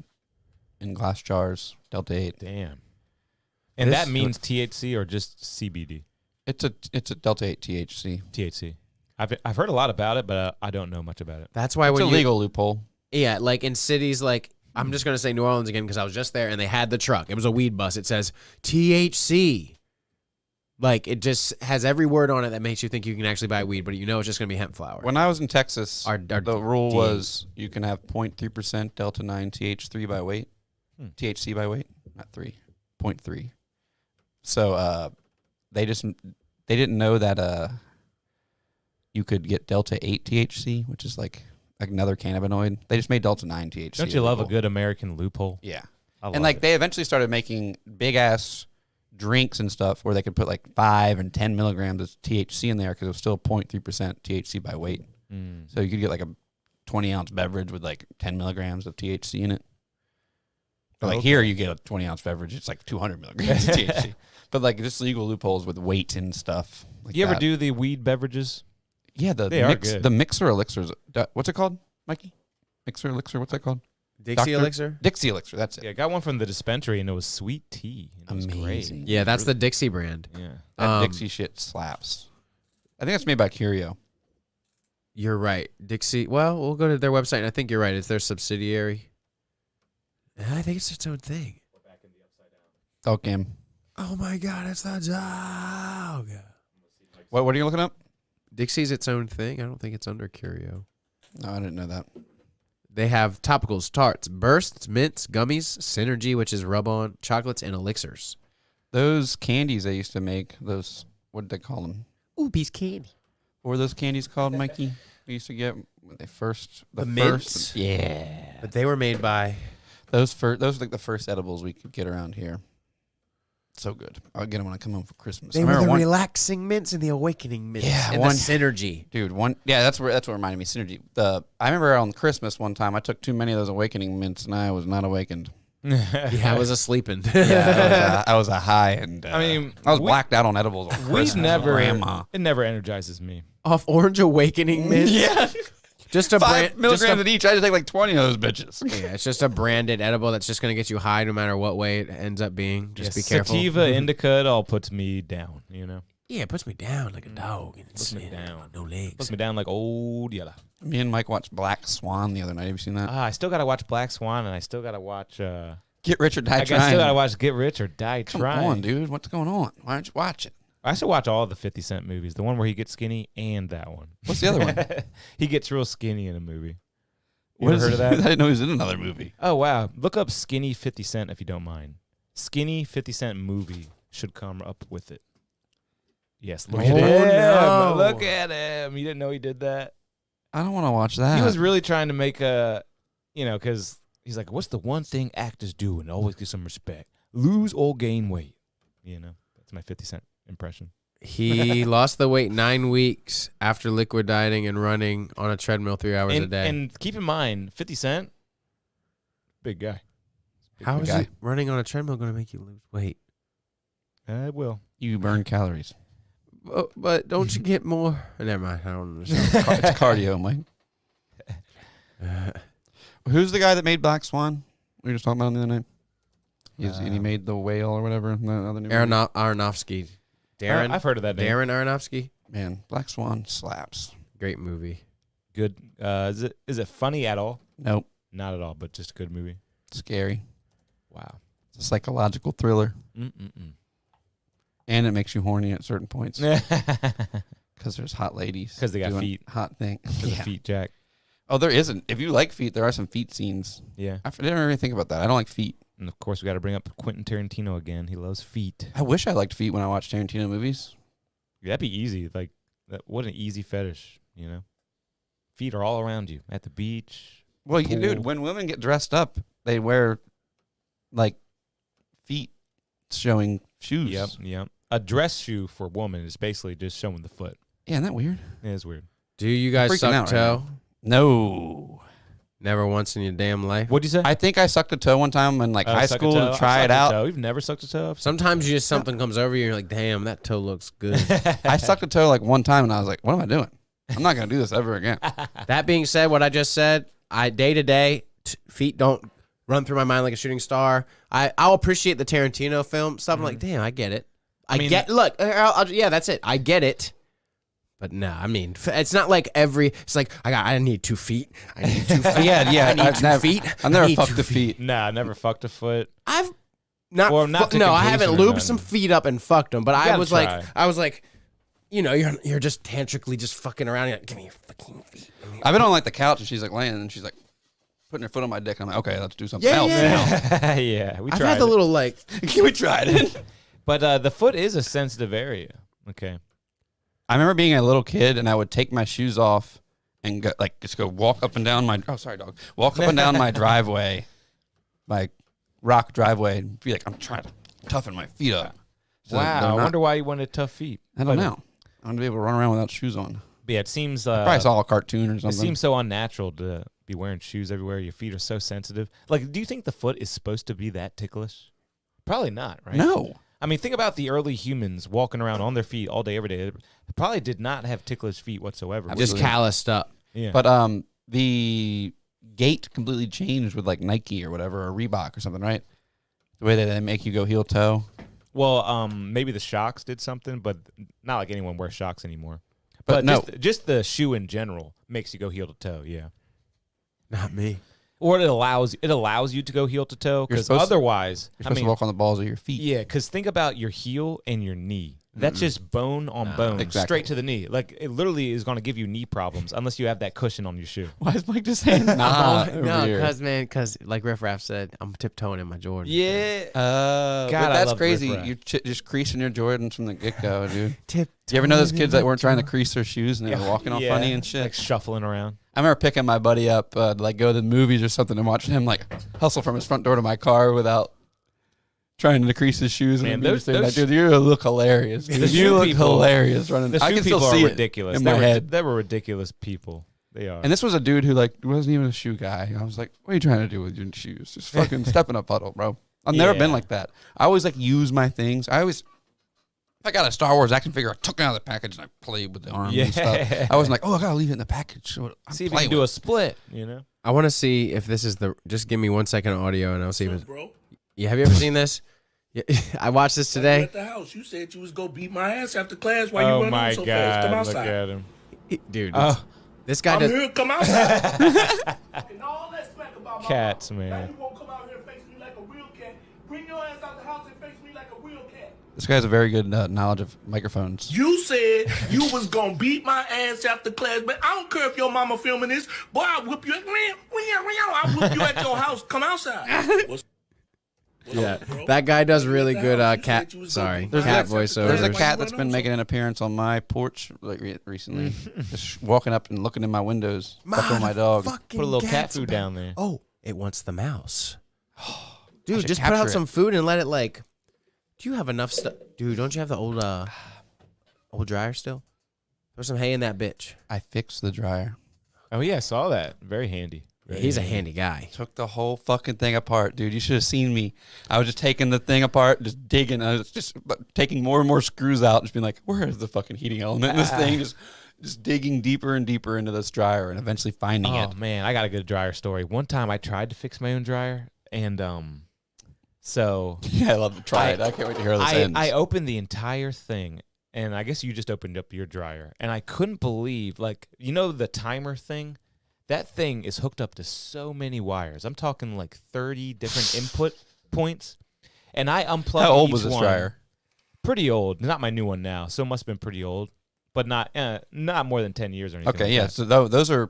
in glass jars. Delta 8. Damn. And This- that means THC or just CBD? It's a Delta 8 THC. THC. I've heard a lot about it, but I don't know much about it. That's why It's when a you... legal loophole. Yeah, like in cities like... I'm just going to say New Orleans again because I was just there and they had the truck. It was a weed bus. It says THC. Like, it just has every word on it that makes you think you can actually buy weed, but you know it's just going to be hemp flower. When I was in Texas, Our the rule DAs. was you can have 0.3% Delta 9 TH3 by weight. THC by weight, not 3. 0.3. So they didn't know that you could get Delta 8 THC, which is like another cannabinoid. They just made Delta 9 THC. Don't you love a loophole. good American loophole? Yeah. I love And like it. they eventually started making big ass drinks and stuff where they could put like 5 and 10 milligrams of THC in there because it was still 0.3% THC by weight. Mm. So you could get like a 20-ounce beverage with like 10 milligrams of THC in it. But like Okay. here, you get a 20-ounce beverage. It's like 200 milligrams of THC. But like just legal loopholes with weight and stuff. Like You ever that. do the weed beverages? Yeah, They are good. the mixer elixirs. What's it called, Mikey? Mixer elixir. What's that called? Dixie Doctor? Elixir? Dixie elixir. That's it. Yeah, I got one from the dispensary and it was sweet tea. And it was Amazing. great. Yeah, that's the Dixie brand. Yeah. That Dixie shit slaps. I think that's made by Curio. You're right. Dixie. Well, we'll go to their website, and I think you're right. It's their subsidiary. And I think it's its own thing. Dog game. Oh my God, it's the dog. What are you looking up? Dixie's its own thing. I don't think it's under Curio. No, I didn't know that. They have topicals, tarts, bursts, mints, gummies, Synergy, which is rub-on, chocolates, and elixirs. Those candies they used to make, those, what did they call them? Ooh, piece candy. What were those candies called, Mikey? We used to get when they first. The mints? Yeah. But they were made by... Those were like the first edibles we could get around here. So good. I'll get them when I come home for Christmas. They I were remember the one, relaxing mints and the awakening mints. Yeah, and one- the Synergy. dude. That's what reminded me. Synergy. I remember on Christmas one time I took too many of those awakening mints and I was not awakened. Yeah, I was asleeping. Yeah, I was a high and I mean, I was blacked out on edibles. On We've Christmas with never. grandma. It never energizes me. Off Orange Awakening mints. Yeah, Just a 5 brand, milligrams at each. I had to take like 20 of those bitches. yeah, it's just a branded edible that's just going to get you high no matter what way it ends up being. Just be careful. Sativa, indica, it all puts me down. You know, Yeah, it puts me down like a dog. And Puts me down. No legs. puts me down like old yellow. Me and Mike watched Black Swan the other night. Have you seen that? I still gotta watch Black Swan, and I still gotta watch. Get Rich or Die I Trying. still gotta watch Get Rich or Die Come Trying. on, dude. What's going on? Why don't you watch it? I should watch all the 50 Cent movies. The one where he gets skinny and that one. What's the other one? He gets real skinny in a movie. You What ever is heard of I that? didn't know he was in another movie. Oh, wow. Look up Skinny 50 Cent if you don't mind. Skinny 50 Cent movie should come up with it. Yes, look at Oh, him. no. Look at him. You didn't know he did that? I don't want to watch that. He was really trying to make a, because he's like, what's the one thing actors do and always get some respect? Lose or gain weight. That's my 50 Cent impression. He lost the weight 9 weeks after liquid dieting and running on a treadmill 3 hours a day. And keep in mind, 50 Cent, big guy. How is guy. running on a treadmill going to make you lose weight? I will. You burn calories. But don't you get more? Never mind. I don't understand. It's cardio, Mike. Who's the guy that made Black Swan? We were just talking about him the other night. And he made The Whale or whatever. The other new movie. Aronofsky. Darren. I've heard of that name. Darren Aronofsky. Man, Black Swan slaps. Great movie. Good. Is it funny at all? Nope. Not at all, but just a good movie. Scary. Wow. It's a psychological thriller. Mm-mm-mm. And it makes you horny at certain points. Because there's hot ladies. 'Cause they got doing feet. Hot thing. For the feet, Jack. Oh, there isn't. If you like feet, there are some feet scenes. Yeah. I didn't really think about that. I don't like feet. And of course, we got to bring up Quentin Tarantino again. He loves feet. I wish I liked feet when I watched Tarantino movies. That'd be easy. Like, what an easy fetish, Feet are all around you at the beach. Well, Pool. dude, when women get dressed up, they wear, like, feet showing shoes. Yep. A dress shoe for a woman is basically just showing the foot. Yeah, isn't that weird? It is weird. Do you guys Freaking suck out right toe? No. Never once in your damn life. What'd you say? I think I sucked a toe one time in, like, high Suck a school toe. to try I've it sucked a out. toe. You've never sucked a toe? Sometimes you just something comes over you and you're like, damn, that toe looks good. I sucked a toe, like, one time, and I was like, what am I doing? I'm not going to do this ever again. That being said, what I just said, I day to day, feet don't run through my mind like a shooting star. I'll appreciate the Tarantino film stuff. I'm like, damn, I get it. Look, yeah, that's it. I get it. But no, I mean, it's not like it's like, I need 2 feet. I need 2 feet. Yeah, I need I've 2 never- feet. I've never I need fucked 2 a feet. Nah, I never fucked a foot. I've not, Or not to no, I haven't conclusion or lubed some nothing. feet up and fucked them, but I gotta was try. like, you're just tantrically just fucking around. You're like, give me your fucking feet. I've been on, like, the couch, and she's, like, laying, and she's, like, putting her foot on my dick. I'm like, okay, let's do something Yeah, else yeah. now. Yeah, we I've tried had the it. little like, We tried it. But the foot is a sensitive area. Okay. I remember being a little kid, and I would take my shoes off and go, like, just go walk up and down my. Oh, sorry, dog. Walk up and down my driveway, my rock driveway, and be like, I'm trying to toughen my feet up. So Wow. they're I not- wonder why you wanted tough feet. I don't know. I want to be able to run around without shoes on. But yeah, it seems Probably saw a cartoon or it something. seems so unnatural to be wearing shoes everywhere. Your feet are so sensitive. Like, do you think the foot is supposed to be that ticklish? Probably not, right? No. I mean, think about the early humans walking around on their feet all day, every day. They probably did not have ticklish feet whatsoever. just calloused up. Yeah. But the gait completely changed with, like, Nike or whatever, or Reebok or something, right? The way that they make you go heel toe. Well, maybe the shocks did something, but not like anyone wears shocks anymore. But no. just the shoe in general makes you go heel to toe. Yeah. Not me. Or it allows you to go heel to toe, because supposed to- otherwise, You're supposed to walk on the balls of your feet. yeah, because think about your heel and your knee. That's just bone on bone, Exactly. straight to the knee. Like it literally is going to give you knee problems unless you have that cushion on your shoe. Why is Mike just saying nah? No, because like Riff Raff said, I'm tiptoeing in my Jordan. Yeah. But God, I that's love crazy. Riff Raff. You're just creasing your Jordans from the get go, dude. Tip. You ever know those kids that weren't trying to crease their shoes and they were walking all Yeah, funny and shit? like shuffling around. I remember picking my buddy up to like go to the movies or something and watching him like hustle from his front door to my car without trying to crease his shoes. Man, and those- like, those- dude, you look hilarious. Dude. The You shoe look people- hilarious running. The I shoe can still people see are it ridiculous. in my head. They were ridiculous people. They are. And this was a dude who like wasn't even a shoe guy. I was like, "What are you trying to do with your shoes? Just fucking step in a puddle, bro." I've never been Yeah. like that. I always like use my things. If I got a Star Wars action figure, I took it out of the package and I played with the arms and stuff. I wasn't like, "Oh, I gotta leave it in the package." So See if you can do a split, you know? I want to see if this is the. Just give me 1 second of audio and I'll see if it's. Bro, Yeah, have you ever seen this? Yeah, I watched this you today. at the house. You said you was gonna beat my ass after class. Why you Oh running my so fast? Come God. Look outside. at him. Dude, Oh. this guy I'm does. here. Come outside. And all that smack about my Cats, mama. man. Now you won't come out here and face me like a real cat. Bring your ass out the house and face me like a real cat. This guy has a very good knowledge of microphones. You said you was gonna beat my ass after class, but I don't care if your mama filming this. Boy, I'll whoop you. I'll whoop you at your house. Come outside. What's Yeah, up, bro? that guy does really At the good house, you cat. said you was Sorry, gonna beat my cat ass after voiceover. There's a Why cat you that's running been so making an appearance on my porch like recently, just walking up and looking in my windows, fucking with my dog. Fucking Put a little cat cat's food about- down there. Oh, it wants the mouse. I Dude, should just put capture out it. some food and let it like. Do you have enough stuff, dude? Don't you have the old dryer still? There's some hay in that bitch. I fixed the dryer. Oh, yeah, I saw that. Very handy. Yeah, he's a handy guy. Took the whole fucking thing apart, dude. You should have seen me. I was just taking the thing apart, just digging. I was just taking more and more screws out, just being like, "Where is the fucking heating element in this thing?" Just digging deeper and deeper into this dryer, and eventually finding Oh, it. man, I got a good dryer story. One time I tried to fix my own dryer, and so Yeah, I love to try it. I can't wait to hear how this ends. I opened the entire thing, and I guess you just opened up your dryer, and I couldn't believe, like, you know the timer thing? That thing is hooked up to so many wires. I'm talking like 30 different input points, and I unplugged How old each was this one. dryer? Pretty old. Not my new one now, so it must have been pretty old, but not more than 10 years or anything. Okay, like yeah. that. So those are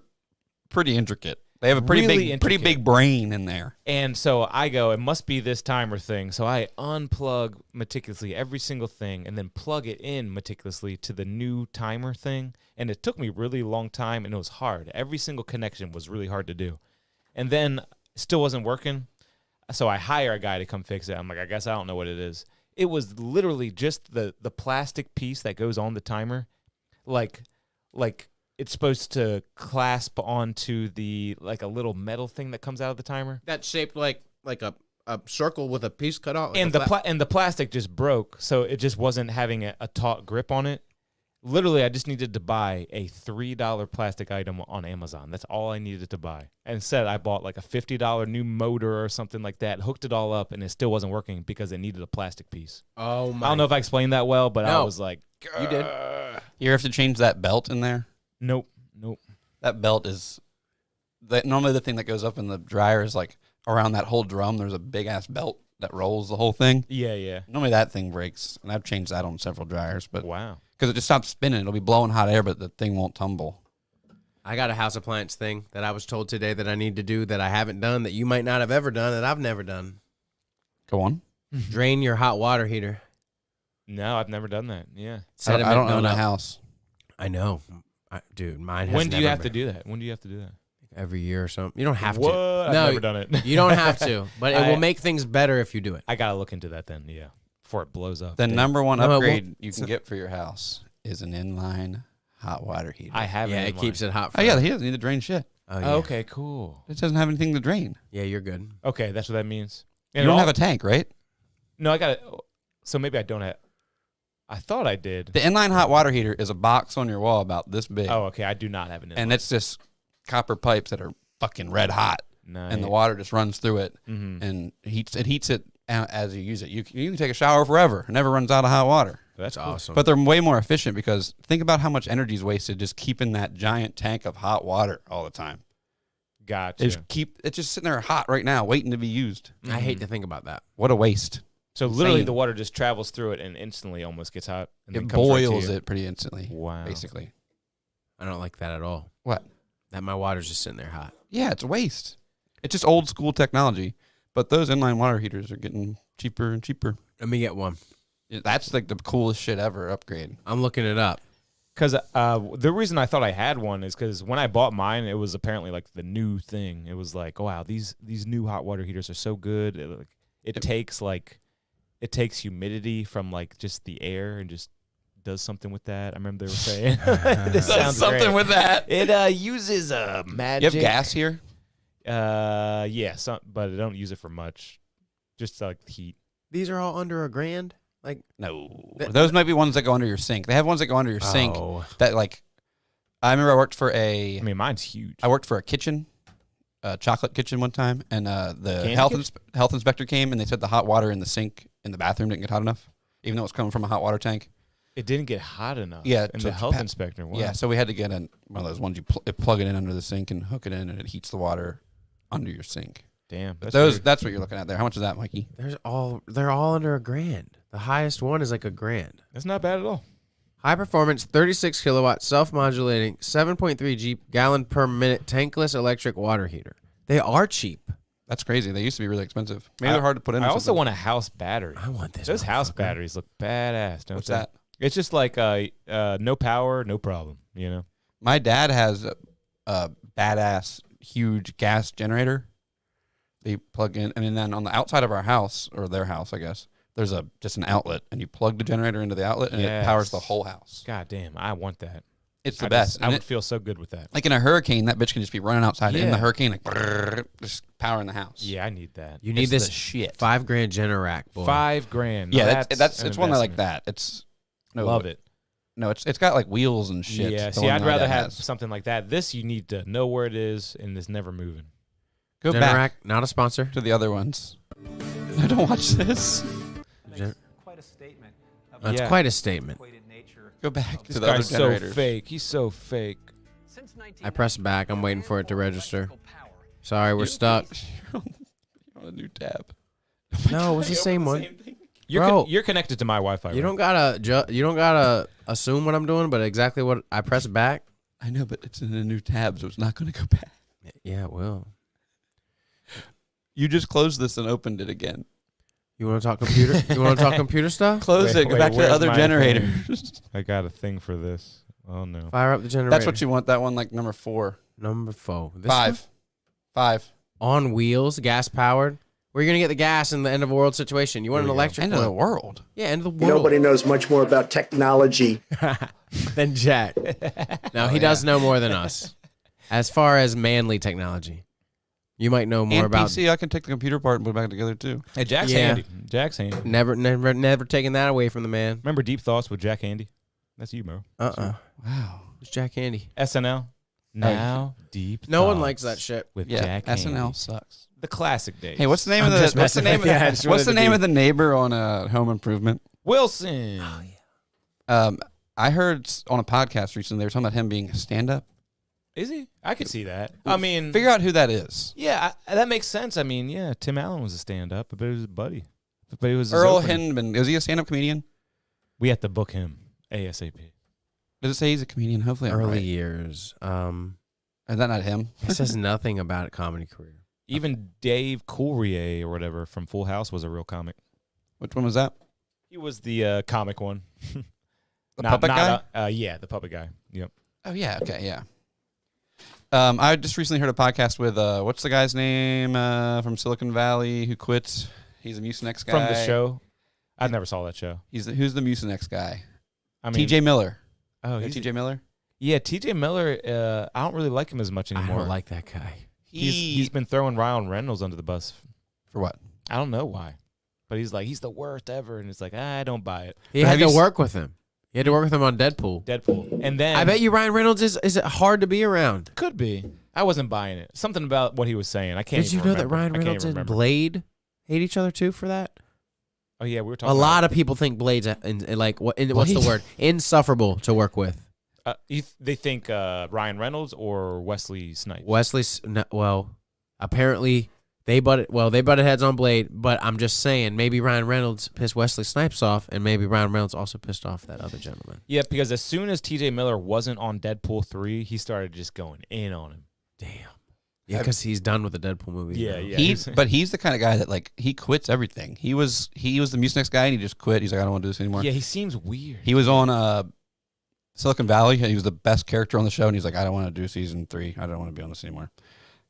pretty intricate. They have a pretty Really pretty intricate. big brain in there. And so I go, it must be this timer thing. So I unplug meticulously every single thing and then plug it in meticulously to the new timer thing. And it took me really long time and it was hard. Every single connection was really hard to do. And then it still wasn't working. So I hire a guy to come fix it. I'm like, I guess I don't know what it is. It was literally just the plastic piece that goes on the timer. Like it's supposed to clasp onto the like a little metal thing that comes out of the timer, That's shaped like a circle with a piece cut out. Like and the plastic just broke, so it just wasn't having a taut grip on it. Literally, I just needed to buy a $3 plastic item on Amazon. That's all I needed to buy. And instead, I bought like a $50 new motor or something like that, hooked it all up, and it still wasn't working because it needed a plastic piece. Oh my! I don't know if I explained that well, but I No. was like, You did. You ever have to change that belt in there? nope. That belt is normally the thing that goes up in the dryer is like around that whole drum. There's a big ass belt that rolls the whole thing. Yeah. Normally that thing breaks, and I've changed that on several dryers, but Wow. because it just stops spinning, it'll be blowing hot air, but the thing won't tumble. I got a house appliance thing that I was told today that I need to do that I haven't done that you might not have ever done that I've never done. Go on. Drain your hot water heater. No, I've never done that. Yeah. I don't own a buildup. house. I know, dude. Mine has When do you never have to been. do that? When do you have to do that? Every year or something. You don't have What? to. I've No, never done it. You don't have to, but it I- will make things better if you do it. I gotta look into that then. Yeah, before it blows up. The number one No, it won't- upgrade you can get for your house is an inline hot water heater. I have Yeah, it. it keeps it hot. Oh yeah, he doesn't need to drain shit. Oh, yeah. Okay, cool. It doesn't have anything to drain. Yeah, you're good. Okay, that's what that means. You don't have a tank, right? No, I got it. So maybe I don't have. I thought I did. The inline hot water heater is a box on your wall about this big, Oh, okay. I do not have an. and it's just copper pipes that are fucking red hot, nice. and the water just runs through it and heats it as you use it. You can take a shower forever. It never runs out of hot water. That's cool. Awesome. But they're way more efficient because think about how much energy is wasted just keeping that giant tank of hot water all the time. Gotcha. It's just sitting there hot right now, waiting to be used. I hate to think about that. What a waste. So literally, insane. the water just travels through it and instantly almost gets hot. And It then comes right to boils you. it pretty instantly. Wow. Basically. I don't like that at all. What? That my water's just sitting there hot. Yeah, it's a waste. It's just old school technology. But those inline water heaters are getting cheaper and cheaper. Let me get one. Yeah, that's like the coolest shit ever. Upgrade. I'm looking it up. Because the reason I thought I had one is because when I bought mine, it was apparently like the new thing. It was like, oh, wow, these new hot water heaters are so good. It takes humidity from like just the air and just does something with that. I remember they were saying this sounds something great. with that. It uses magic. You have gas here? Yeah, but I don't use it for much. Just like heat. These are all under $1,000. Like No. Those might be ones that go under your sink. They have ones that go under your sink Oh. that like I remember I worked for I mean, mine's huge. I worked for a kitchen, a chocolate kitchen one time, and the Candy health kitchen? health inspector came and they said the hot water in the sink in the bathroom didn't get hot enough, even though it was coming from a hot water tank. It didn't get hot enough. Yeah, and so the to health pa- inspector. Wow. Yeah, so we had to get one of those ones you plug it in under the sink and hook it in, and it heats the water under your sink. Damn. But That's weird. that's what you're looking at there. How much is that, Mikey? they're all under $1,000. The highest one is like $1,000. That's not bad at all. High performance, 36 kilowatt, self-modulating, 7.3 gallon per minute tankless electric water heater. They are cheap. That's crazy. They used to be really expensive. Maybe they're hard to put in. I or also something. want a house battery. I want this. Those house motherfucker. batteries look badass, don't What's they? that? It's just like no power, no problem. You know. My dad has a badass huge gas generator. They plug in, and then on the outside of our house, or their house, I guess, there's just an outlet, and you plug the generator into the outlet, and it powers the Yes. whole house. God damn, I want that. It's the I best. just- I And would it- feel so good with that. like in a hurricane, that bitch can just be running outside in the Yeah. hurricane, like brrr, just powering the house. Yeah, I need that. You need It's this the shit. $5,000 Generac, boy. $5,000. Yeah, Now that's an it's one that like investment. that. It's no, Love it. No, it's got like wheels and shit. Yeah, the see, one I'd my rather dad have has. something like that. This, you need to know where it is, and it's never moving. Go Generac, back not a sponsor. to the other ones. I don't watch this. Gen- Quite a statement of That's Yeah. quite a statement. antiquated nature. Go back to This the other guy's so generators. fake. He's so fake. Since I pressed back. I'm waiting for it to register. electrical power. Sorry, we're stuck. You're on a new tab. No, it was the same one. You're, Bro. you're connected to my Wi-Fi. You right? don't gotta assume what I'm doing, but exactly what I press back. I know, but it's in a new tab, so it's not going to go back. Yeah, it will. You just closed this and opened it again. You want to talk computer? You want to talk computer stuff? Close it. Go back to the where's other my generator. thing? I got a thing for this. Oh no. Fire up the generator. That's what you want. That one, like number 4. Number 4. This 5. 5. one? On wheels, gas powered. Where are you gonna get the gas in the end of a world situation? You want an electric End of the one? world. Yeah, end of the world. Nobody knows much more about technology than Jack. No, he does know more than us. As far as manly technology, you might know more And about. PC, I can take the computer apart and put it back together too. Hey, Jack's Yeah. handy. Jack's handy. Never taking that away from the man. Remember Deep Thoughts with Jack Handy? That's you, bro. Wow. It's Jack Handy. SNL. Now Deep. No one Thoughts likes that shit. with Yeah, Jack SNL Handy. sucks. The classic days. Hey, what's the name I'm of just the what's the messing name with you. I of just the, what's wanted the to name be- of the neighbor on Home Improvement? Wilson? I heard on a podcast recently they were talking about him being a stand-up. Is he? I could see that. I mean, Figure out who that is. yeah, that makes sense. I mean, yeah, Tim Allen was a stand-up, but it was his buddy. But it was his Earl opening. Hindman. Is he a stand-up comedian? We have to book him ASAP. Does it say he's a comedian? Hopefully, I'm Early right. years. Is that not him? It says nothing about a comedy career. Even Dave Courier or whatever from Full House was a real comic. Which one was that? He was the comic one. The puppet guy? Yeah, the puppet guy. Yep. Oh yeah. Okay. Yeah. I just recently heard a podcast with what's the guy's name from Silicon Valley who quit? He's a Mucinex guy From the show. I never saw that show. Who's the Mucinex guy? I mean, T.J. Miller. Oh, You know T.J. Miller. Yeah, T.J. Miller. I don't really like him as much I anymore. don't like that guy. He's been throwing Ryan Reynolds under the bus. for what? I don't know why, but he's like he's the worst ever, and it's like I don't buy it. He But had have to you work with him. He had to work with him on Deadpool. Deadpool, and then I bet you Ryan Reynolds is it hard to be around. could be. I wasn't buying it. Something about what he was saying. I can't. Did you even know that remember. Ryan I can't Reynolds even and remember. Blade hate each other too for that? Oh yeah, we were A talking. lot of people think Blade's like what's the Blade? word? Insufferable to work with. They think Ryan Reynolds or Wesley Snipes. Well, apparently They butted heads on Blade, but I'm just saying maybe Ryan Reynolds pissed Wesley Snipes off, and maybe Ryan Reynolds also pissed off that other gentleman. Yeah, because as soon as T.J. Miller wasn't on Deadpool 3, he started just going in on him. Damn. Yeah, because he's done with the Deadpool movie. Yeah, now. yeah. But he's the kind of guy that like he quits everything. He was the Mucinex guy and he just quit. He's like, I don't want to do this anymore. Yeah, he seems weird. He was on Silicon Valley and he was the best character on the show and he's like, I don't want to do season 3. I don't want to be on this anymore.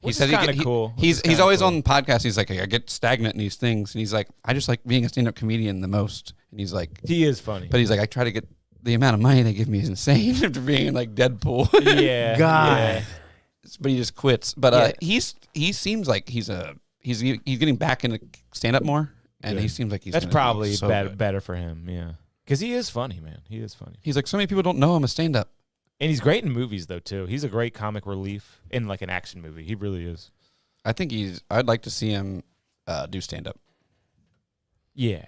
Which is kinda cool. He's always on podcasts. He's like, I get stagnant in these things, and he's like, I just like being a stand-up comedian the most. And he's like, He is funny. but he's like, I try to get the amount of money they give me is insane after being like Deadpool. Yeah. God. yeah. But he just quits. But he seems like he's getting back into stand-up more, and Good. he seems like he's That's gonna be probably so better, good. better for him, yeah. Because he is funny, man. He is funny. He's like, so many people don't know I'm a stand-up. And he's great in movies, though, too. He's a great comic relief in, like, an action movie. He really is. I think I'd like to see him do stand-up. Yeah.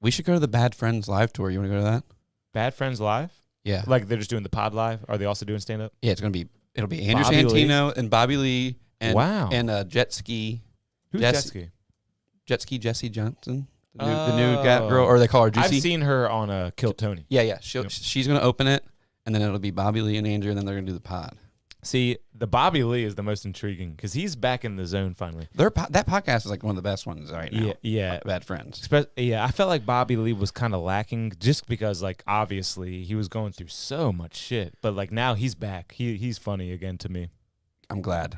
We should go to the Bad Friends live tour. You want to go to that? Bad Friends Live? Yeah. Like, they're just doing the pod live? Are they also doing stand-up? Yeah, it'll be Andrew Bobby Lee. Santino and Bobby Lee and Wow. and Jet Ski Who's Jesse- Jet Ski? Jessie Johnson, the new girl, Oh. or they call her Juicy. I've seen her on Kill Tony. Yeah. Yep. She's gonna open it, and then it'll be Bobby Lee and Andrew, and then they're gonna do the pod. See, the Bobby Lee is the most intriguing because he's back in the zone finally. That podcast is like one of the best ones right now. Yeah. Bad Friends. Yeah, I felt like Bobby Lee was kind of lacking just because, like, obviously he was going through so much shit. But, like, now he's back. He's funny again to me. I'm glad.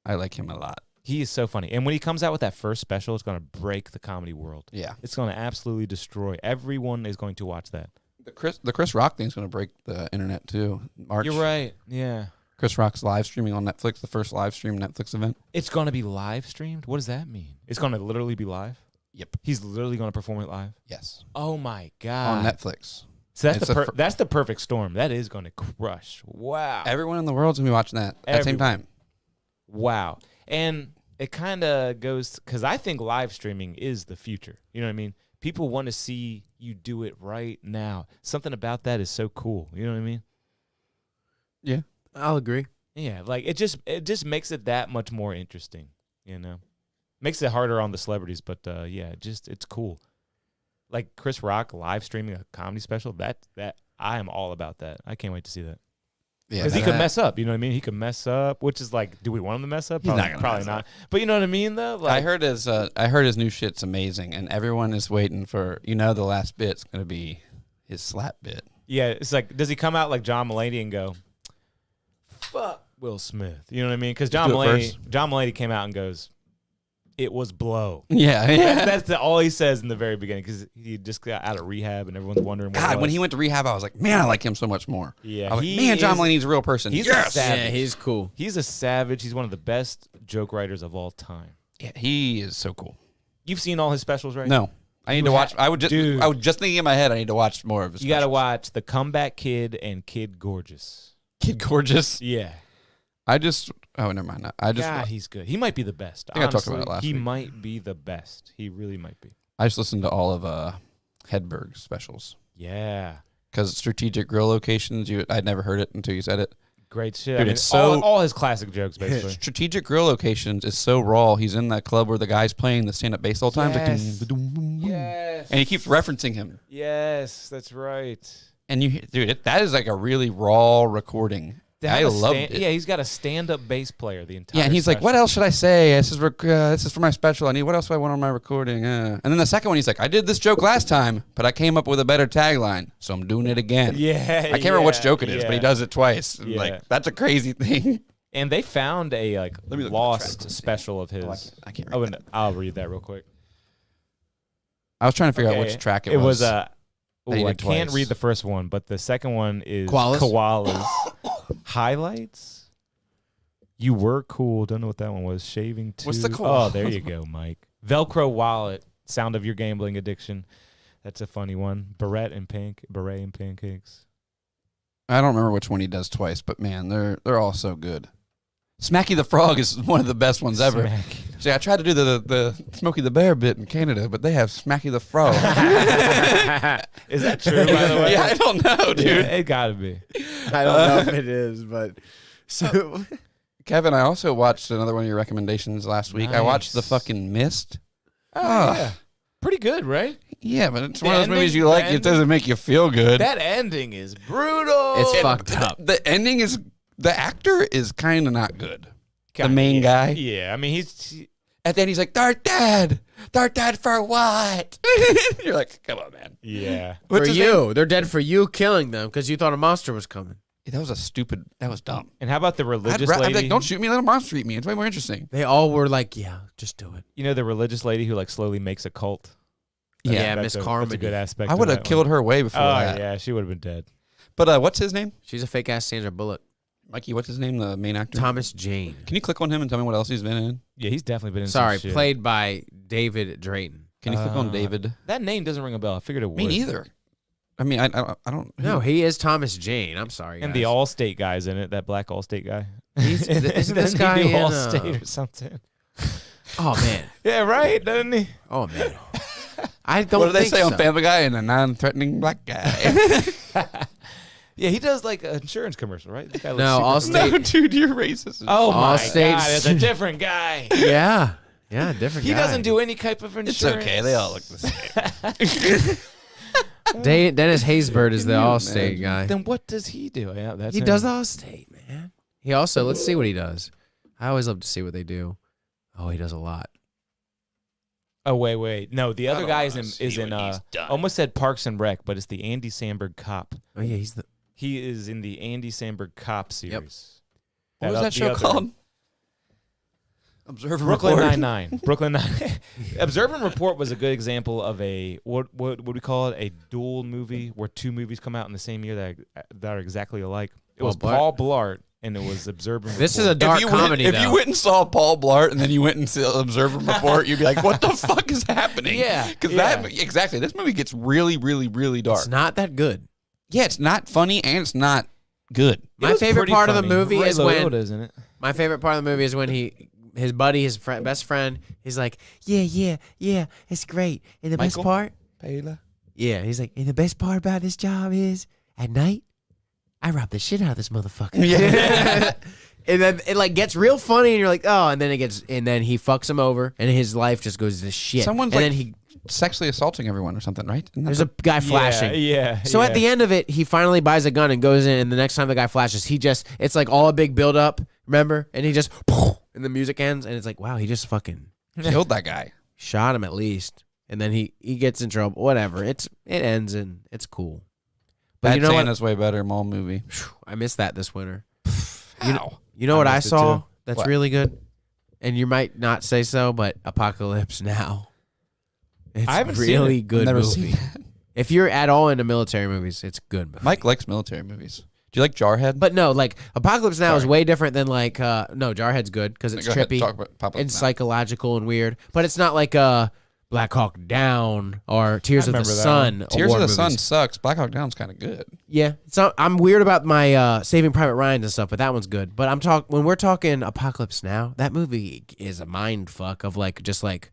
I like him a lot. He is so funny. And when he comes out with that first special, it's going to break the comedy world. Yeah. It's going to absolutely destroy. Everyone is going to watch that. The Chris Rock thing's gonna break the internet too. March. You're right. Yeah. Chris Rock's live streaming on Netflix, the first live stream Netflix event. It's going to be live streamed? What does that mean? It's going to literally be live? Yep. He's literally going to perform it live? Yes. Oh, my God. On Netflix. So that's It's that's the perfect storm. That is going to crush. Wow. Everyone in the world's gonna be watching that at the same time. Wow. And it kind of goes, because I think live streaming is the future. You know what I mean? People want to see you do it right now. Something about that is so cool. You know what I mean? Yeah. I'll agree. Yeah, like it just makes it that much more interesting, you know? Makes it harder on the celebrities, but yeah, it's cool. Like Chris Rock live streaming a comedy special, that I am all about that. I can't wait to see that. Yeah. Because he could mess up, you know what I mean? He could mess up, which is like, do we want him to mess up? He's not gonna Probably mess not. up. But you know what I mean, though? Like, I heard his new shit's amazing, and everyone is waiting for the last bit's gonna be his slap bit. yeah, it's like, does he come out like John Mulaney and go, fuck Will Smith? You know what I mean? Because John Do it Mulaney came out and goes, it was blow. Yeah. That's all he says in the very beginning because he just got out of rehab and everyone's wondering what it God, was. when he went to rehab, I was like, man, I like him so much more. Yeah, I was he like, man, John is- Mulaney's a real person. he's Yes! a savage. Yeah, he's cool. He's a savage. He's one of the best joke writers of all time. Yeah, he is so cool. You've seen all his specials, right? No, I need to watch. I was just thinking in my head, I need to watch more of his. You got to specials. watch The Comeback Kid and Kid Gorgeous. Kid Gorgeous. Yeah. Never mind. God, he's good. He might be the best. I think I talked about Honestly, it last He week. might be the best. He really might be. I just listened to all of Hedberg's specials Yeah. because Strategic Grill Locations. I'd never heard it until you said it. Great shit. Dude, it's so- all his classic jokes, basically. Strategic Grill Locations is so raw. He's in that club where the guy's playing the stand-up bass all the time. It's like, Yes. doom, boom, boom, boom. Yes. And he keeps referencing him. Yes, that's right. And that is like a really raw recording. I loved it. Yeah, he's got a stand-up bass player the entire Yeah, and he's like, "What else should I say? This is for my special. What else do I want on my recording?" And then the second one, he's like, "I did this joke last time, but I came up with a better tagline, so I'm doing it again." Yeah, I can't remember which joke it is, but he does it twice. And, Yeah. Like, that's a crazy thing. And they found a me look at the lost track. special of his. I can't read Oh, that. and I'll read that real quick. I was trying to figure out Okay, which track it It was. was he did I can't twice. read the first one, but the second one is Koalas? Highlights. You were cool. Don't know what that one was. Shaving too. What's the Oh, there you go, Mike. Velcro wallet. Sound of your gambling addiction. That's a funny one. Beret and pancakes. I don't remember which one he does twice, but man, they're all so good. Smacky the Frog is one of the best ones ever. Smacky. See, I tried to do the Smokey the Bear bit in Canada, but they have Smacky the Frog. Is that true, by the way? Yeah, I don't know, dude. Yeah, it gotta be. I don't know if it is, but so Kevin, I also watched another one of your recommendations last week. I watched The fucking Mist. Oh, yeah. Pretty good, right? Yeah, but it's The one of those ending- movies you the like. It ending- doesn't make you feel good. That ending is brutal. It's fucked up. The ending is, the actor is kind of not good. The main guy. Yeah, I mean, he's At the end, he's like, Dark Dad for what? You're like, come on, man. yeah. What's for his you. name? They're dead for you killing them because you thought a monster was coming. That was dumb. And how about the religious I'd lady? like, don't shoot me, let a monster eat me. It's way more interesting. They all were like, yeah, just do it. You know the religious lady who like slowly makes a cult. Yeah, That's Miss That's a Carmody. good aspect. I of would have that killed one. her way before Oh that. yeah, she would have been dead. But what's his name? She's a fake ass Sandra Bullock. Mikey, what's his name? The main actor? Thomas Jane. Can you click on him and tell me what else he's been in? Yeah, he's definitely been in. Sorry, some shit. played by David Drayton. Can you click on David? That name doesn't ring a bell. I figured it would. Me neither. I mean, I don't. No, he is Thomas Jane. I'm sorry, And guys. the Allstate guy's in it. That black Allstate guy. Isn't this Doesn't he guy do in, Allstate or something? Oh man. Yeah, right. Doesn't he? Oh man. I don't. What do they think say on so. Family Guy? And a non-threatening black guy. Yeah, he does like an insurance commercial, right? This guy looks No, super Allstate. familiar. no, dude, you're racist. Oh my Allstate's- god, it's a different guy. Yeah. Yeah, different. He guy. doesn't do any type of It's insurance. okay. They all look the same. Dennis Haysbert is the Can you Allstate imagine? guy. Then what does he do? Yeah, that's He him. does the Allstate, man. He also, let's see what he does. I always love to see what they do. Oh, he does a lot. Oh wait. No, the other don't guy wanna is see in what he's done. almost said Parks and Rec, but it's the Andy Samberg Cop. Oh yeah, he's the. He is in the Andy Samberg Cop series. What was that show called? Observer Brooklyn Report. Nine-Nine. Brooklyn Nine. Observe and Report was a good example of a what would we call it? A dual movie where two movies come out in the same year that are exactly alike. It was Paul Paul Blart and it was Observe and Report. This is a dark comedy. If though. you went and saw Paul Blart and then you went and saw Observer Report, you'd be like, "What the fuck is happening?" Yeah, because yeah. exactly. This movie gets really, really, really dark. It's not that good. Yeah, it's not funny and it's not good. My favorite part of the movie Ray is when Liotta, isn't it? my favorite part of the movie is when his buddy, his best friend, he's like, yeah, it's great. And the best Michael? part, Payla. yeah, he's like, and the best part about this job is at night, I rob the shit out of this motherfucker. Yeah. And then it like gets real funny, and you're like, oh, and then he fucks him over, and his life just goes to shit. Someone's and like then he sexually assaulting everyone or something, right? Isn't that there's a guy flashing. Yeah. So at the end of it, he finally buys a gun and goes in, and the next time the guy flashes, it's like all a big build up, remember? And he just, and the music ends, and it's like, wow, he just fucking killed that guy. shot him at least. And then he gets in trouble, whatever. It ends, and it's cool. But Bad you know Santa's way better mall movie. what? I missed that this winter. How? You know what I missed it saw too. that's What? really good? And you might not say so, but Apocalypse Now. It's I haven't seen really it. good Never movie. seen that. If you're at all into military movies, it's good. Movie. Mike likes military movies. Do you like Jarhead? But no, like Apocalypse Now is Sorry. way different than like no, Jarhead's good because it's Go ahead, trippy talk about Apocalypse and Now. psychological and weird. But it's not like Black Hawk Down or Tears of the remember that Sun. Tears war of the Sun movies. sucks. Black Hawk Down's kind of good. Yeah, so I'm weird about my Saving Private Ryan and stuff, but that one's good. But when we're talking Apocalypse Now, that movie is a mind fuck of like just like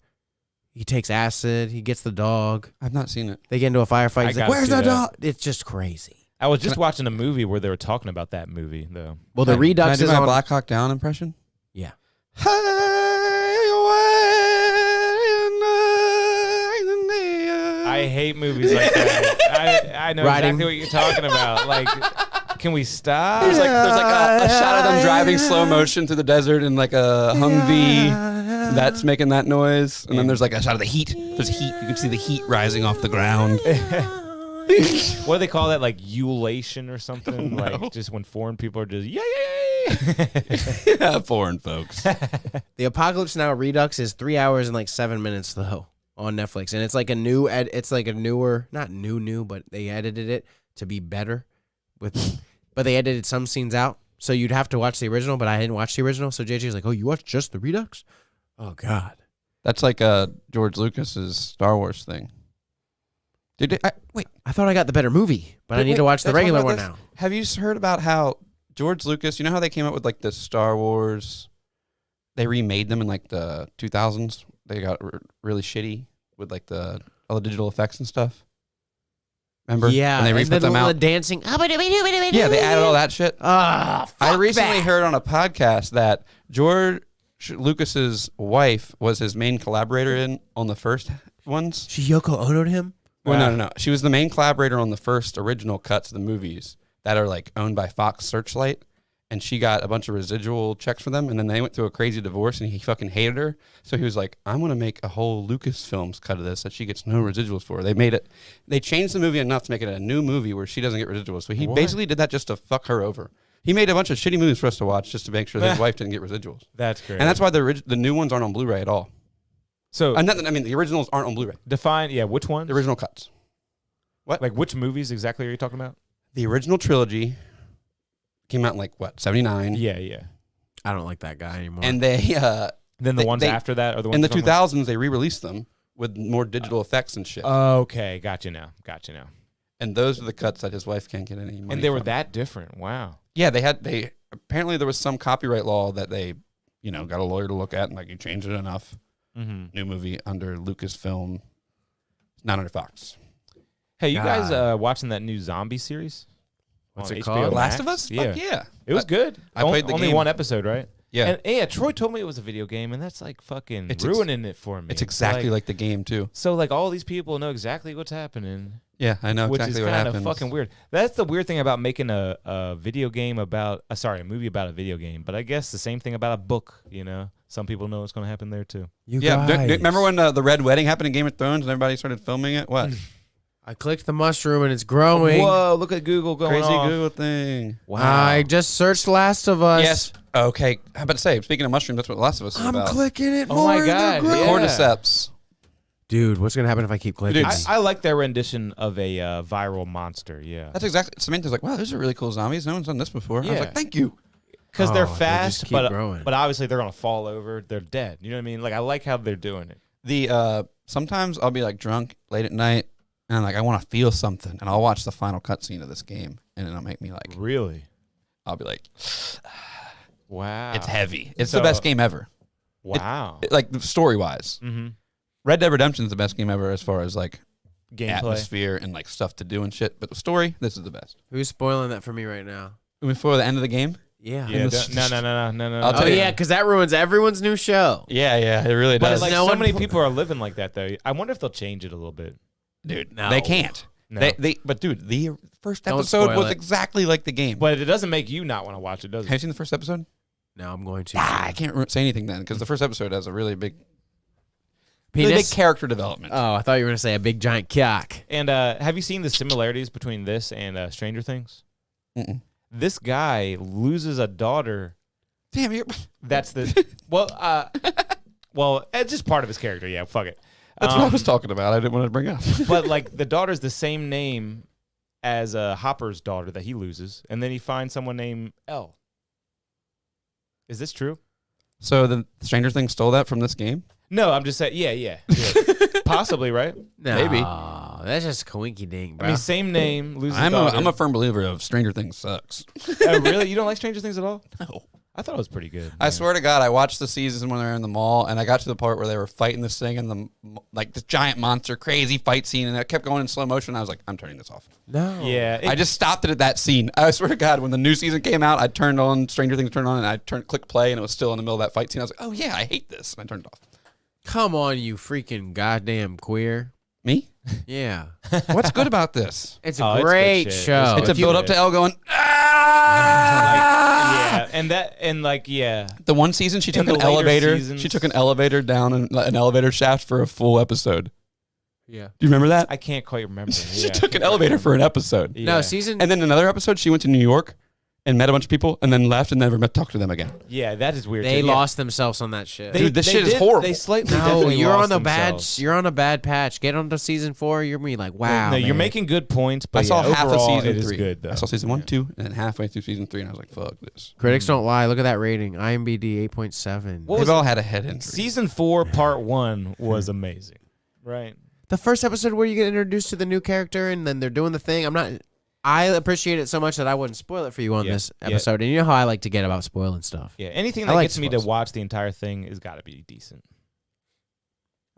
he takes acid, he gets the dog, I've not seen it. they get into a firefight. I He's like, gotta "Where's see the that. dog?" It's just crazy. I was just watching a movie where they were talking about that movie though. Well, the Can I Redux do is my on. Black Hawk Down impression? Yeah. I hate movies like that. I know Riding. exactly what you're talking about. Like, can we stop? There's like a shot of them driving slow motion through the desert in like a Humvee that's making that noise, and then there's like a shot of the heat. There's heat. You can see the heat rising off the ground. What do they call that? Like ululation or something? Like just when foreign people are just yay. Yeah, foreign folks. The Apocalypse Now Redux is 3 hours and like 7 minutes though on Netflix, and it's like a newer, not new, but they edited it to be better but they edited some scenes out, so you'd have to watch the original. But I didn't watch the original, so JJ was like, "Oh, you watched just the Redux? Oh God." That's like George Lucas's Star Wars thing. Wait, I thought I got the better movie, but I need to watch the Let's talk regular about one this. now. Have you heard about how George Lucas? You know how they came up with like the Star Wars? They remade them in like the 2000s. They got really shitty with like all the digital effects and stuff. Remember? Yeah, When they and re-put then them the out. dancing. Yeah, they added all that shit. Ah, I fuck recently that. heard on a podcast that George Lucas's wife was his main collaborator on the first ones. She Yoko Ono'd him? Well, no. She was the main collaborator on the first original cuts of the movies that are like owned by Fox Searchlight. And she got a bunch of residual checks for them. And then they went through a crazy divorce and he fucking hated her. So he was like, I'm going to make a whole Lucasfilms cut of this that she gets no residuals for. They changed the movie enough to make it a new movie where she doesn't get residuals. So he basically did that just to fuck her over. He made a bunch of shitty movies for us to watch just to make sure that his wife didn't get residuals. That's great. And that's why the new ones aren't on Blu-ray at all. So the originals aren't on Blu-ray. define, which one? The original cuts. What? Like which movies exactly are you talking about? The original trilogy came out in 79. Yeah. I don't like that guy anymore. And they Then the ones they- after that are the ones in the you're talking about? 2000s they re-released them with more digital effects and shit. Okay, gotcha now. And those are the cuts that his wife can't get any money And they were from. that different. Wow. Yeah, they apparently there was some copyright law that they, got a lawyer to look at and you changed it enough. Mm-hmm. New movie under Lucasfilm, not under Fox. Hey, you guys God. watching that new zombie series? What's on it HBO called? Max? Last of Us? Yeah. Fuck yeah. It was good. I played the only game. one episode, right? Yeah. And yeah, Troy told me it was a video game, and that's like fucking It's ruining it for me. It's exactly like the game too. so like all these people know exactly what's happening, Yeah, I know which exactly is what kind of happens. fucking weird. That's the weird thing about making a video game about a movie about a video game. But I guess the same thing about a book. Some people know what's going to happen there too. you Yeah, guys. remember when the Red Wedding happened in Game of Thrones and everybody started filming it? What? I clicked the mushroom and it's growing. Whoa! Look at Google going Crazy off. Google thing. Wow. I just searched Last of Us. Yes. Okay. How about to say, speaking of mushrooms, that's what Last of Us is I'm about. clicking it Oh more. my and they're God, growing. yeah. Cordyceps. Dude, what's gonna happen if I keep clicking? Dude, I like their rendition of a viral monster. Yeah. That's exactly. Samantha's like, wow, those are really cool zombies. No one's done this before. I was Yeah. like, thank you. Because Oh, they're they just fast, keep but growing. obviously they're gonna fall over. They're dead. You know what I mean? Like I like how they're doing it. The sometimes I'll be drunk late at night and I want to feel something and I'll watch the final cutscene of this game and it'll make me Really? I'll be like, Wow. it's heavy. It's So- the best game ever. Wow. Story wise. Mm-hmm. Red Dead Redemption is the best game ever as far as Gameplay. atmosphere and stuff to do and shit. But the story, this is the best. Who's spoiling that for me right now? Before the end of the game. Yeah. Yeah. And the- No. I'll Oh tell you. yeah, because that ruins everyone's new show. Yeah, it really But does. like No so one many pl- people are living like that though. I wonder if they'll change it a little bit. Dude, No. they can't. No. But dude, the first Don't episode spoil was it. exactly like the game. But it doesn't make you not want to watch it, does Have you it? seen the first episode? No, I'm going to. I can't say anything then because the first episode has a really big really big Penis. character development. Oh, I thought you were gonna say a big giant cock. And have you seen the similarities between this and Stranger Things? Mm-mm. This guy loses a daughter. Damn, you're, That's the well, it's just part of his character. Yeah, fuck it. that's what I was talking about. I didn't want to bring up. But like the daughter's the same name as Hopper's daughter that he loses, and then he finds someone named Elle. Is this true? So the Stranger Things stole that from this game? No, I'm just saying. Yeah. Possibly, right? No, Maybe. that's just coinky dink, bro. I mean, same name, loses I'm daughter. a firm believer of Stranger Things sucks. Oh, really? You don't like Stranger Things at all? No. I thought it was pretty good. I swear to God, I watched the season when they were in the mall, and I got to the part where they were fighting this thing, and this giant monster, crazy fight scene, and it kept going in slow motion. I was like, I'm turning this off. no. Yeah. I just stopped it at that scene. I swear to God, when the new season came out, I turned on Stranger Things, turned on, and I click play, and it was still in the middle of that fight scene. I was like, oh yeah, I hate this, and I turned it off. Come on, you freaking goddamn queer. Me? Yeah. What's good about this? It's Oh, a it's good great shit. show. It's a if you- build up to Elle going, ah! Yeah. The one season she took the an later elevator. seasons- She took an elevator down an elevator shaft for a full episode. Yeah. Do you remember that? I can't quite remember. She Yeah, took an elevator for an episode. Yeah. No, season. And then another episode, she went to New York and met a bunch of people and then left and never talked to them again. Yeah, that is weird. they too. Yeah. lost themselves on that shit. Dude, this shit is horrible. They slightly no, definitely you're lost on the bad. themselves. You're on a bad patch. Get on to season 4. You're gonna be like, wow. No, you're man. making good points, but I saw yeah, half of overall, season it is 3. good, though. I saw season 1, 2, and then halfway through season 3, and I was like, fuck this. Critics don't lie. Look at that rating. IMDb 8.7. What They've was all it? had a head injury. Season 4, part 1 was amazing. Right. The first episode where you get introduced to the new character and then they're doing the thing. I appreciate it so much that I wouldn't spoil it for you on Yeah, this yeah. episode. And you know how I like to get about spoiling stuff. Yeah. Anything I that like gets me to spoils. watch the entire thing has got to be decent.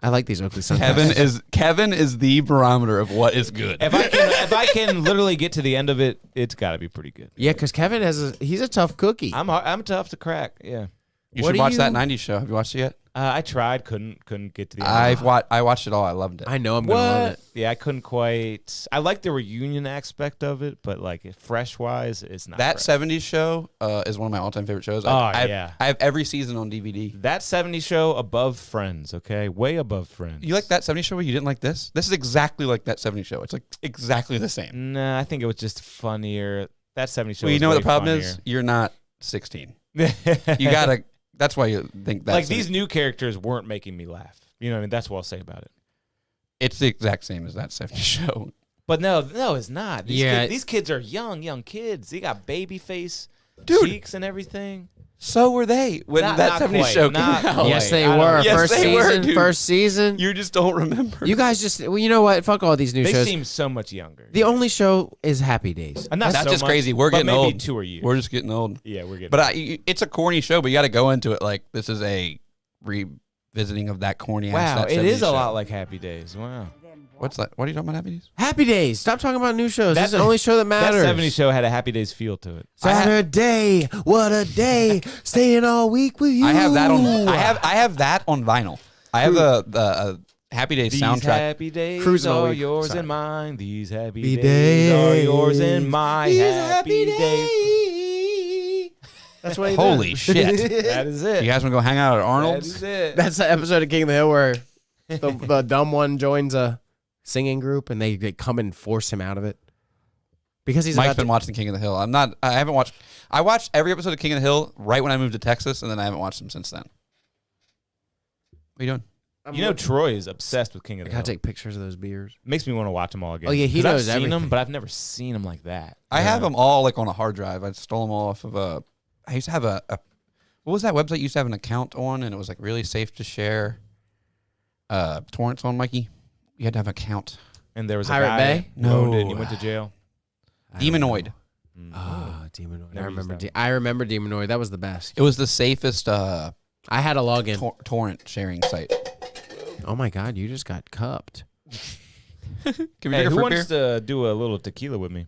I like these Oakley sunglasses. Kevin is the barometer of what is good. If I can literally get to the end of it, it's got to be pretty good. Yeah, because Kevin he's a tough cookie. I'm tough to crack. Yeah. You What should do watch you- that '90s show. Have you watched it yet? I tried, couldn't get to the end. I watched it all. I loved it. I know I'm gonna love it. Yeah, I couldn't quite. I like the reunion aspect of it, but like fresh wise, it's not. That fresh. '70s show is one of my all-time favorite shows. Yeah. I have every season on DVD. That 70s show above Friends, okay, way above Friends. You like that '70s show, but you didn't like this? This is exactly like that '70s show. It's like exactly the same. Nah, I think it was just funnier. That 70s show. Well, you was know what way the problem funnier. is? You're not 16. You gotta. That's why you think that. Like these new characters weren't making me laugh. You know what I mean? That's what I'll say about it. It's the exact same as that '70s show. But no, it's not. Yeah. These kids are young kids. They got baby face Dude. cheeks and everything. So were they when Not- that not 70s quite, show not came out. quite. Yes, they I don't were. know. Yes, First they were, season. dude. First season. You just don't remember. You guys just. Well, you know what? Fuck all these new They shows. seem so much younger. The only show is Happy Days. And not That's so just much, crazy. We're but getting maybe old. 2 or years. We're just getting old. Yeah, we're getting. But it's a corny show, but you got to go into it like this is a revisiting of that corny. wow, ass it is a show. lot like Happy Days. Wow. What's that? What are you talking about, Happy Days? Happy Days. Stop talking about new shows. That- This is the only show that matters. That 70s show had a Happy Days feel to it. Saturday, what a day! Staying all week with you. I have that on. I have that on vinyl. I have the Happy Days These soundtrack. happy days Cruising all are week. yours Sorry. and mine. These happy Happy days are days. yours and my These happy days. That's what he Holy does. shit! That is it. You guys want to go hang out at That Arnold's? is it. That's the episode of King of the Hill where the dumb one joins a singing group and they come and force him out of it because he's Mike's about been to, watching King of the Hill. I haven't watched. I watched every episode of King of the Hill right when I moved to Texas, and then I haven't watched them since then. What are you doing? You know, Troy is obsessed with King of I the gotta Hill. take pictures of those beers. Makes me want to watch them all again. Oh, yeah, he 'Cause I've knows seen everything. them, but I've never seen them like that. I have them all like on a hard drive. I stole them all off of a. I used to have a what was that website you used to have an account on, and it was like really safe to share torrents on, Mikey. You had to have an account. And there was a Pirate guy Bay? who owned it No. and he went to jail. Demonoid. Oh, Demonoid. Never I remember. used that I remember Demonoid. That was the best. It was the safest I had a login. torrent sharing site. Oh my god, you just got cupped. Can we Hey, drink a who fruit wants beer? to do a little tequila with me?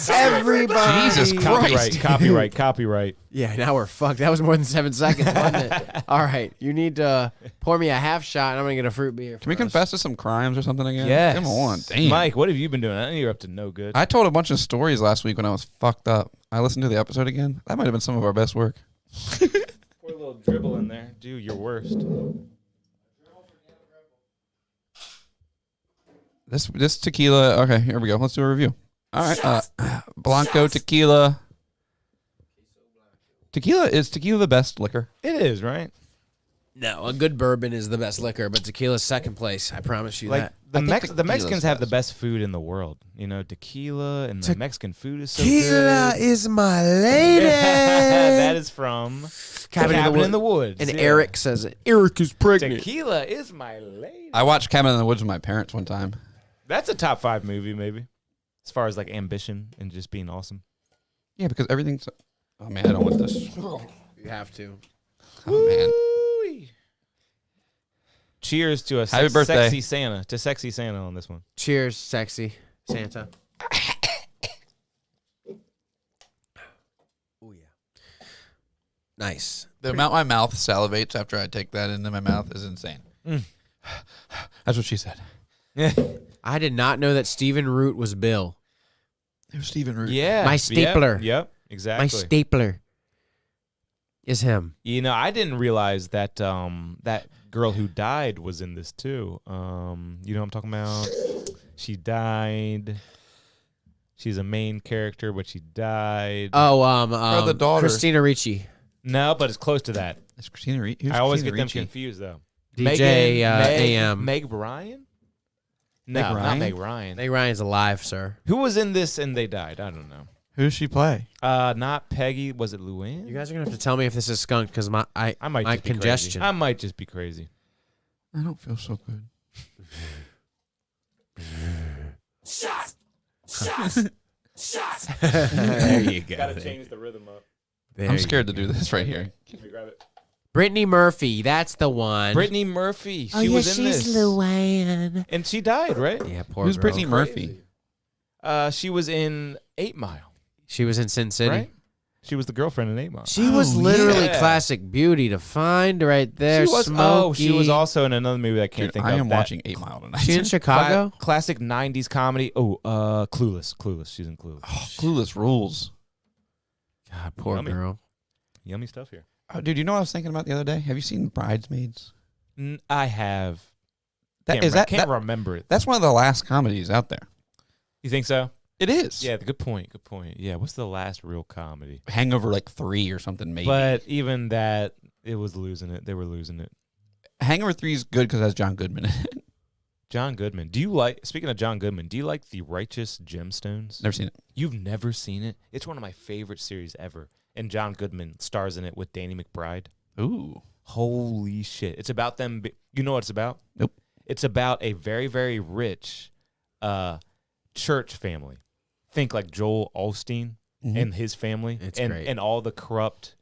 Everybody. Jesus Christ. Copyright. Yeah, now we're fucked. That was more than 7 seconds, wasn't it? All right, you need to pour me a half shot, and I'm gonna get a fruit beer. Can we confess to some crimes or something again? Yes. Come on, damn. Mike, what have you been doing? I know you're up to no good. I told a bunch of stories last week when I was fucked up. I listened to the episode again. That might have been some of our best work. Pour a little dribble in there. Do your worst. This tequila. Okay, here we go. Let's do a review. All right, Blanco tequila. Is tequila the best liquor? It is, right? No, a good bourbon is the best liquor, but tequila's second place. I promise you Like that. the I think the tequila's Mexicans have the best. best food in the world. You know, tequila and the Mexican food is so Tequila good. is my lady. That is from Cabin in the Woods. And yeah. Eric says it. Eric is pregnant. Tequila is my lady. I watched Cabin in the Woods with my parents one time. That's a top 5 movie, maybe, as far as like ambition and just being awesome. Yeah, because everything's. Oh man, I don't want this. You have to. Oh man. Cheers to a Happy birthday. sexy Santa. To sexy Santa on this one. Cheers, sexy Santa. Oh yeah. Nice. The amount my mouth salivates after I take that into my mouth is insane. That's what she said. I did not know that Stephen Root was Bill. It was Stephen Root. Yeah. My stapler. Yep. Exactly. My stapler is him. You know, I didn't realize that that girl who died was in this too. You know what I'm talking about? She died. She's a main character, but she died. Oh, the daughter. Christina Ricci. No, but it's close to that. It's Christina Ricci. I always get them confused though. DJ Meg AM. Meg Ryan? No, Meg not Ryan? Meg Ryan. Meg Ryan's alive, sir. Who was in this and they died? I don't know. Who does she play? Not Peggy. Was it Luann? You guys are gonna have to tell me if this is skunk because I might my just be congestion. Crazy. I might just be crazy. I don't feel so good. There you go. Gotta change the rhythm up. I'm scared to do this right here. Brittany Murphy, that's the one. Brittany Murphy. She was in this. Luann. And she died, right? Yeah, poor Who's girl. Brittany Murphy? She was in 8 Mile, She was in Sin City. right? She was the girlfriend in 8 Mile. She was literally yeah. classic beauty to find right there. She was, Smokey. she was also in another movie that I can't Dude, think I of. am that- watching 8 Mile tonight. She in Chicago? Classic 90s comedy. Oh, Clueless. Clueless. She's in Clueless. Oh, Clueless rules. God, poor Yummy. girl. Yummy stuff here. Oh, dude, you know what I was thinking about the other day? Have you seen Bridesmaids? I have. Can't remember it. That's one of the last comedies out there. You think so? It is. Yeah, good point. Good point. Yeah, what's the last real comedy? Hangover like 3 or something maybe. But even that, it was losing it. They were losing it. Hangover 3 is good because it has John Goodman in it. John Goodman. Do you like, speaking of John Goodman, do you like The Righteous Gemstones? Never seen it. You've never seen it? It's one of my favorite series ever. And John Goodman stars in it with Danny McBride. Ooh. Holy shit. It's about them. You know what it's about? Nope. It's about a very, very rich church family. Think like Joel Osteen and his family. It's and, great. and all the corrupt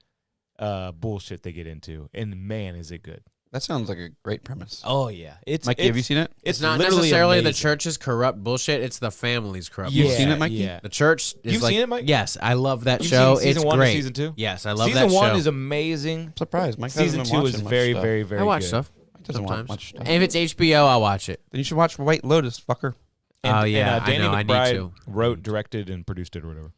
bullshit they get into. And man, is it good. That sounds like a great premise. Oh, yeah. Mikey, have you seen it? It's not literally necessarily the amazing. church's corrupt bullshit. It's the family's corrupt Yeah, You've bullshit. seen it, Mikey? Yeah. The church is You've like, seen it, Mike? Yes, I love that You've show. seen season It's 1 great. and season 2? Yes, I love Season that 1 show. is amazing. I'm surprised. Mike Season hasn't 2 been is watching very, much very, very I watch good. stuff. Mike doesn't watch Sometimes. much stuff. And if it's HBO, I'll watch it. Then you should watch White Lotus, fucker. Oh, yeah, I Danny know, I need McBride to. wrote, directed, and produced it or whatever.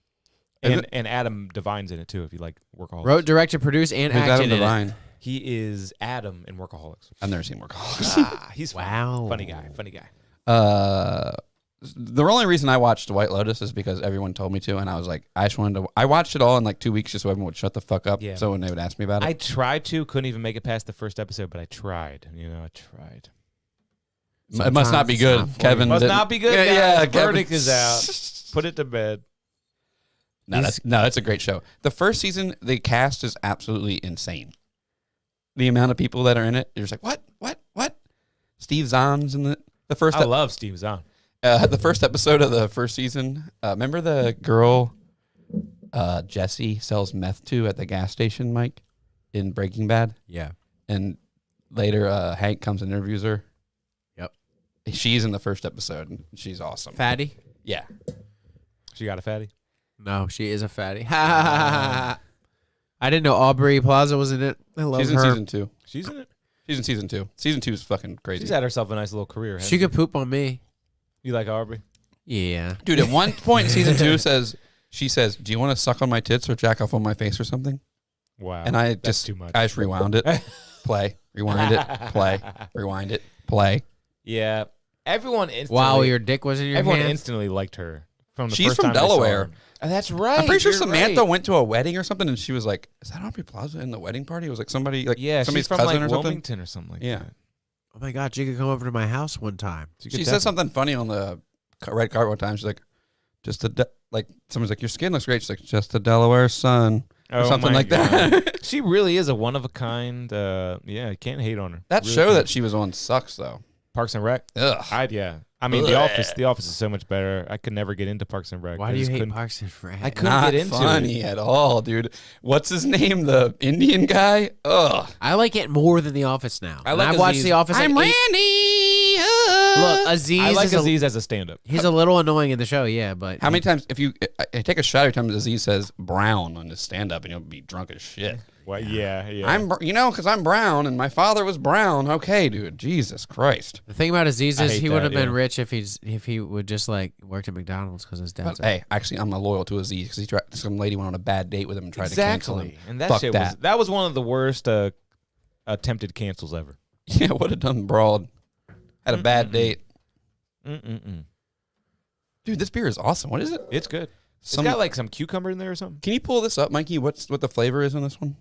Is And, it- and Adam Devine's in it too, if you like Workaholics. Wrote, directed, produced, and Who's acted Adam in it. Devine? He is Adam in Workaholics. I've never seen Workaholics. He's fun. Wow. Funny guy. Funny guy. The only reason I watched White Lotus is because everyone told me to, and I was like, I just wanted to. I watched it all in like 2 weeks just so everyone would shut the fuck up. Yeah. So when they would ask me about it, I tried to, couldn't even make it past the first episode, but I tried. I tried. it must not be Sometimes it's good. not for Kevin Must didn't- not be good. Yeah, guys. yeah, The Kevin- verdict is out. Put it to bed. No, that's a great show. The first season, the cast is absolutely insane. The amount of people that are in it, you're just like, what? Steve Zahn's in the first. I love Steve Zahn. The first episode of the first season. Remember the girl Jesse sells meth to at the gas station, Mike, in Breaking Bad? Yeah. And later, Hank comes and interviews her. Yep. She's in the first episode. And she's awesome. Fatty? Yeah. She got a fatty. No, she is a fatty. I didn't know Aubrey Plaza was in it. I love She's in her. season 2. She's in it. She's in season 2. Season 2 is fucking crazy. She's had herself a nice little career. She could poop on me. You like Aubrey? Yeah. Dude, at one point, season 2 she says, "Do you want to suck on my tits or jack off on my face or something?" Wow. And I That's just too much. I just rewound it, play, rewind it, play, rewind it, play. Yeah. Everyone instantly. Wow, your dick was in your everyone hand? instantly liked her from the She's first from time they saw Delaware. her. Oh, that's right. I'm pretty sure you're Samantha right. went to a wedding or something, and she was like, "Is that Aubrey Plaza in the wedding party?" It was like somebody, like Yeah, somebody's she's from cousin like or something. Wilmington or something like Yeah. that. Oh my God, she could come over to my house one time. She said something funny on the red carpet one time. She's like, "Just like someone's like, your skin looks great." She's like, "Just a Delaware sun." Or something my like God. that. She really is a one of a kind. Yeah, you can't hate on her. That Really show can't. that she was on sucks though. Parks and Rec. Ugh. Yeah. I mean, The Ugh. Office. The Office is so much better. I could never get into Parks and Rec. Why I do you just hate couldn't- Parks and Rec? I couldn't Not get into funny it. at all, dude. What's his name? The Indian guy? Ugh. I like it more than The Office now. I And like I've watched Aziz. The Office. I'm like eight- Randy. Look, Aziz. I like is Aziz as a stand-up. He's a little annoying in the show, yeah, but How many times, if you I take a shot every time Aziz says brown on his stand up and you'll be drunk as shit. Well, yeah. Because I'm brown and my father was brown. Okay, dude. Jesus Christ. the thing about Aziz I is hate he would that, have been yeah. rich if he would just like worked at McDonald's because his dad's. But, hey, actually, I'm loyal to Aziz because some lady went on a bad date with him and tried to cancel him. Exactly. And that Fuck shit that. was one of the worst attempted cancels ever. Yeah, what a dumb broad. Had a bad date. Mm-mm-mm. Dude, this beer is awesome. What is it? It's good. Some- It's got like some cucumber in there or something. Can you pull this up, Mikey? What the flavor is on this one?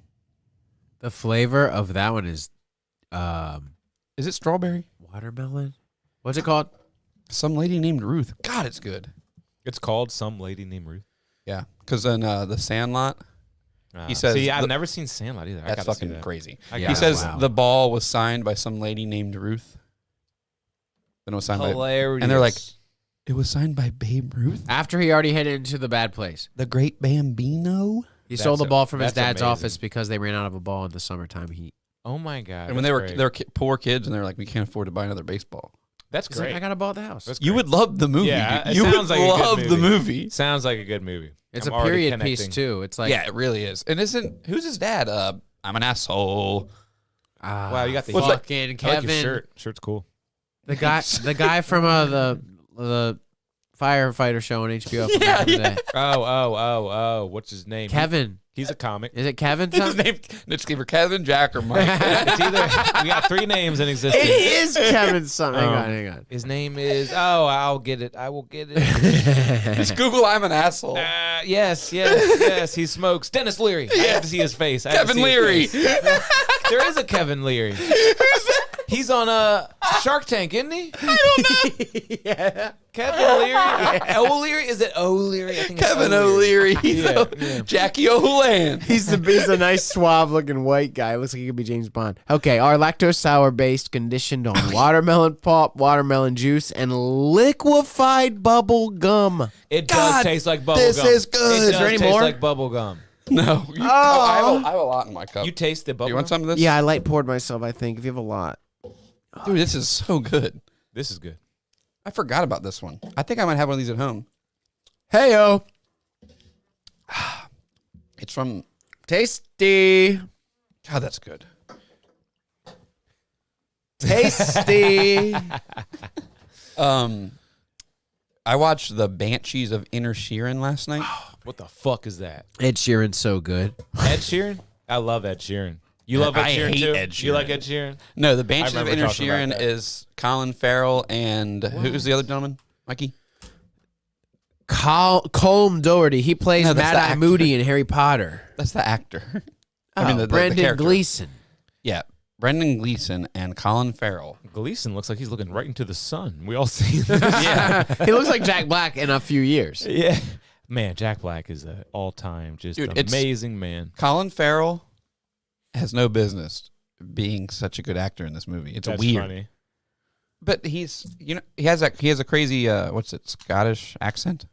The flavor of that one is Is it strawberry? watermelon. What's it called? Some lady named Ruth. God, it's good. It's called Some Lady Named Ruth. Yeah, because in The Sandlot, he says See, I've the- never seen Sandlot either. I that's gotta see fucking that. crazy. I Yeah, He gotta- says wow. the ball was signed by some lady named Ruth. Then it was signed by, Hilarious. and they're like, it was signed by Babe Ruth, After he already headed into the bad place. the great Bambino. He stole the ball from his that's dad's amazing. office because they ran out of a ball in the summertime heat. Oh my god! And when they were poor kids, and they're like, we can't afford to buy another baseball. that's He's like, great. I got a ball at the house. That's You great. would love the movie. Yeah, dude. it You would sounds like a good love the movie. movie. Sounds like a good movie. It's I'm a already period piece connecting. too. It's like Yeah, it really is. And who's his dad? I'm an asshole. Wow, you got the fucking I like Kevin. your shirt. Shirt's cool. The guy from the firefighter show on HBO. From back in the day. Oh. What's his name? Kevin. He's a comic. Is it Kevin? His name, it's either Kevin, Jack, or Mike. It's either we got 3 names in existence. It is Kevin something. Hang on. His name is. Oh, I'll get it. I will get it. Just Google I'm an asshole. Yes. He smokes. Dennis Leary. I have to see his face. Kevin Leary. There is a Kevin Leary. He's on Shark Tank, isn't he? Yeah. Kevin Leary. O'Leary? Is it O'Leary? I think it's Kevin O'Leary. He's Jackie O'Land. He's a nice suave looking white guy. Looks like he could be James Bond. Okay, our lactose sour based conditioned on watermelon pulp, watermelon juice, and liquefied bubble gum. It does God, taste like bubble this gum. is good. It Is does there any taste more? like bubble gum. No. I have a lot in my cup. You taste the Do bubble you want gum? some of this? Yeah, I light poured myself, I think, if you have a lot. Dude, this is so good. This is good. I forgot about this one. I think I might have one of these at home. Hey-o. It's from... Tasty. God, that's good. Tasty. I watched the Banshees of Inner Sheeran last night. What the fuck is that? Ed Sheeran's so good. Ed Sheeran? I love Ed Sheeran. You love Ed I Sheeran hate too? Ed You like Sheeran. Ed Sheeran? No, the Banshees of remember Inner talking about Sheeran that. is Colin Farrell and who's the other gentleman? Mikey? Colm Doherty. He plays No, that's Mad the Eye actor. Moody in Harry Potter. That's the actor. Oh, Brendan character. Gleeson. Yeah, Brendan Gleeson and Colin Farrell. Gleason looks like he's looking right into the sun. We all see this. Yeah. He looks like Jack Black in a few years. Yeah. Man, Jack Black is an all-time just Dude, it's- amazing man. Colin Farrell has no business being such a good actor in this movie. It's That's weird. funny. But he's, he has a crazy, Scottish accent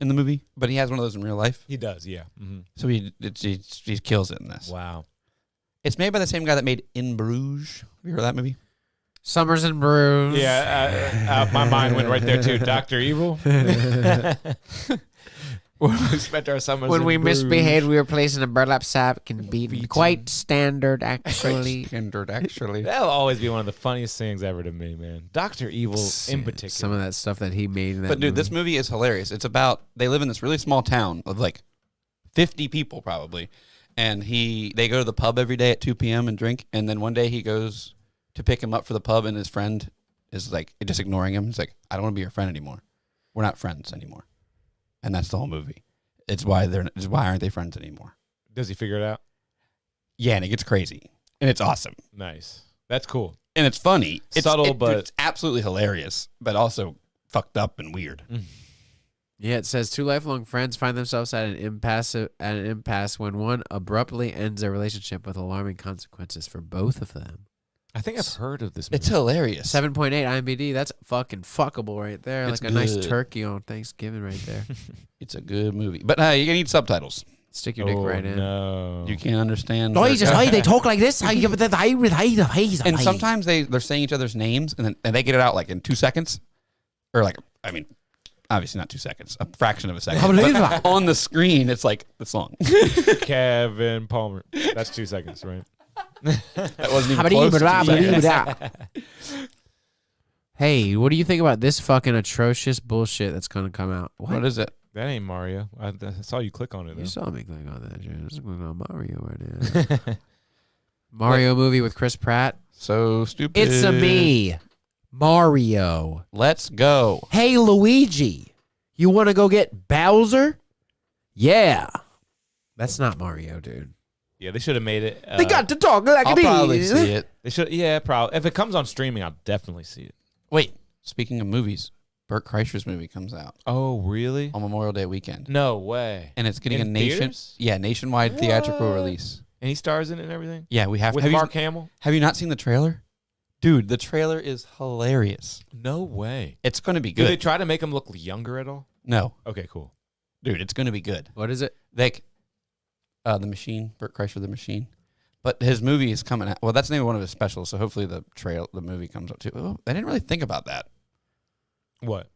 in the movie, but he has one of those in real life. He does, yeah. Mm-hmm. So he kills it in this. Wow. It's made by the same guy that made In Bruges. Have you heard of that movie? Summers and Brews. Yeah, my mind went right there too. Dr. Evil. We spent our summers When in we Bruges. misbehaved, we were placed in a burlap sack and beaten. Quite standard, actually. Standard, actually. That'll always be one of the funniest things ever to me, man. Dr. Evil in particular. Some of that stuff that he made in that But dude, movie. this movie is hilarious. It's about, they live in this really small town of like 50 people probably. And they go to the pub every day at 2 p.m. and drink. And then one day he goes to pick him up for the pub, and his friend is like just ignoring him. He's like, I don't want to be your friend anymore. We're not friends anymore. And that's the whole movie. It's why aren't they friends anymore? Does he figure it out? Yeah, and it gets crazy. And it's awesome. Nice. That's cool. And it's funny. Subtle, but- it's absolutely hilarious, but also fucked up and weird. Yeah, it says 2 lifelong friends find themselves at an impasse when one abruptly ends their relationship with alarming consequences for both of them. I think I've heard of this movie. It's hilarious. 7.8 IMDb. That's fucking fuckable right there. It's like a nice good. turkey on Thanksgiving right there. It's a good movie. But you need subtitles. Stick your dick right in. No. You can't understand. They talk like this. And sometimes they're saying each other's names, and they get it out like in 2 seconds. Or like, I mean, obviously not 2 seconds, a fraction of a second. But on the screen, it's like the song. Kevin Palmer. That's 2 seconds, right? That wasn't even close to 2 seconds. Hey, what do you think about this fucking atrocious bullshit that's gonna come out? What is it? That ain't Mario. I saw you click on it, though. You saw me click on that. I'm just clicking on Mario right now. Mario movie with Chris Pratt. So stupid. It's a me, Mario. Let's go. Hey, Luigi, you want to go get Bowser? Yeah. That's not Mario, dude. Yeah, they should have made it. They got to talk like I'll it probably is. see it. They should. Yeah, probably. If it comes on streaming, I'll definitely see it. Wait, speaking of movies, Burt Kreischer's movie comes out Oh, really? on Memorial Day weekend. No way. And it's getting In a theaters? nationwide theatrical What? release. And he stars in it and everything? Yeah, we have With have Mark you, Hamill? Have you not seen the trailer? Dude, the trailer is hilarious. No way. It's going to be Do they good. try to make him look younger at all? No, Okay, cool. dude, it's going to be good. What is it? Like, The Machine, Burt Kreischer, The Machine. But his movie is coming out. Well, that's the name of one of his specials, so hopefully the movie comes up too. Oh, I didn't really think about that. What?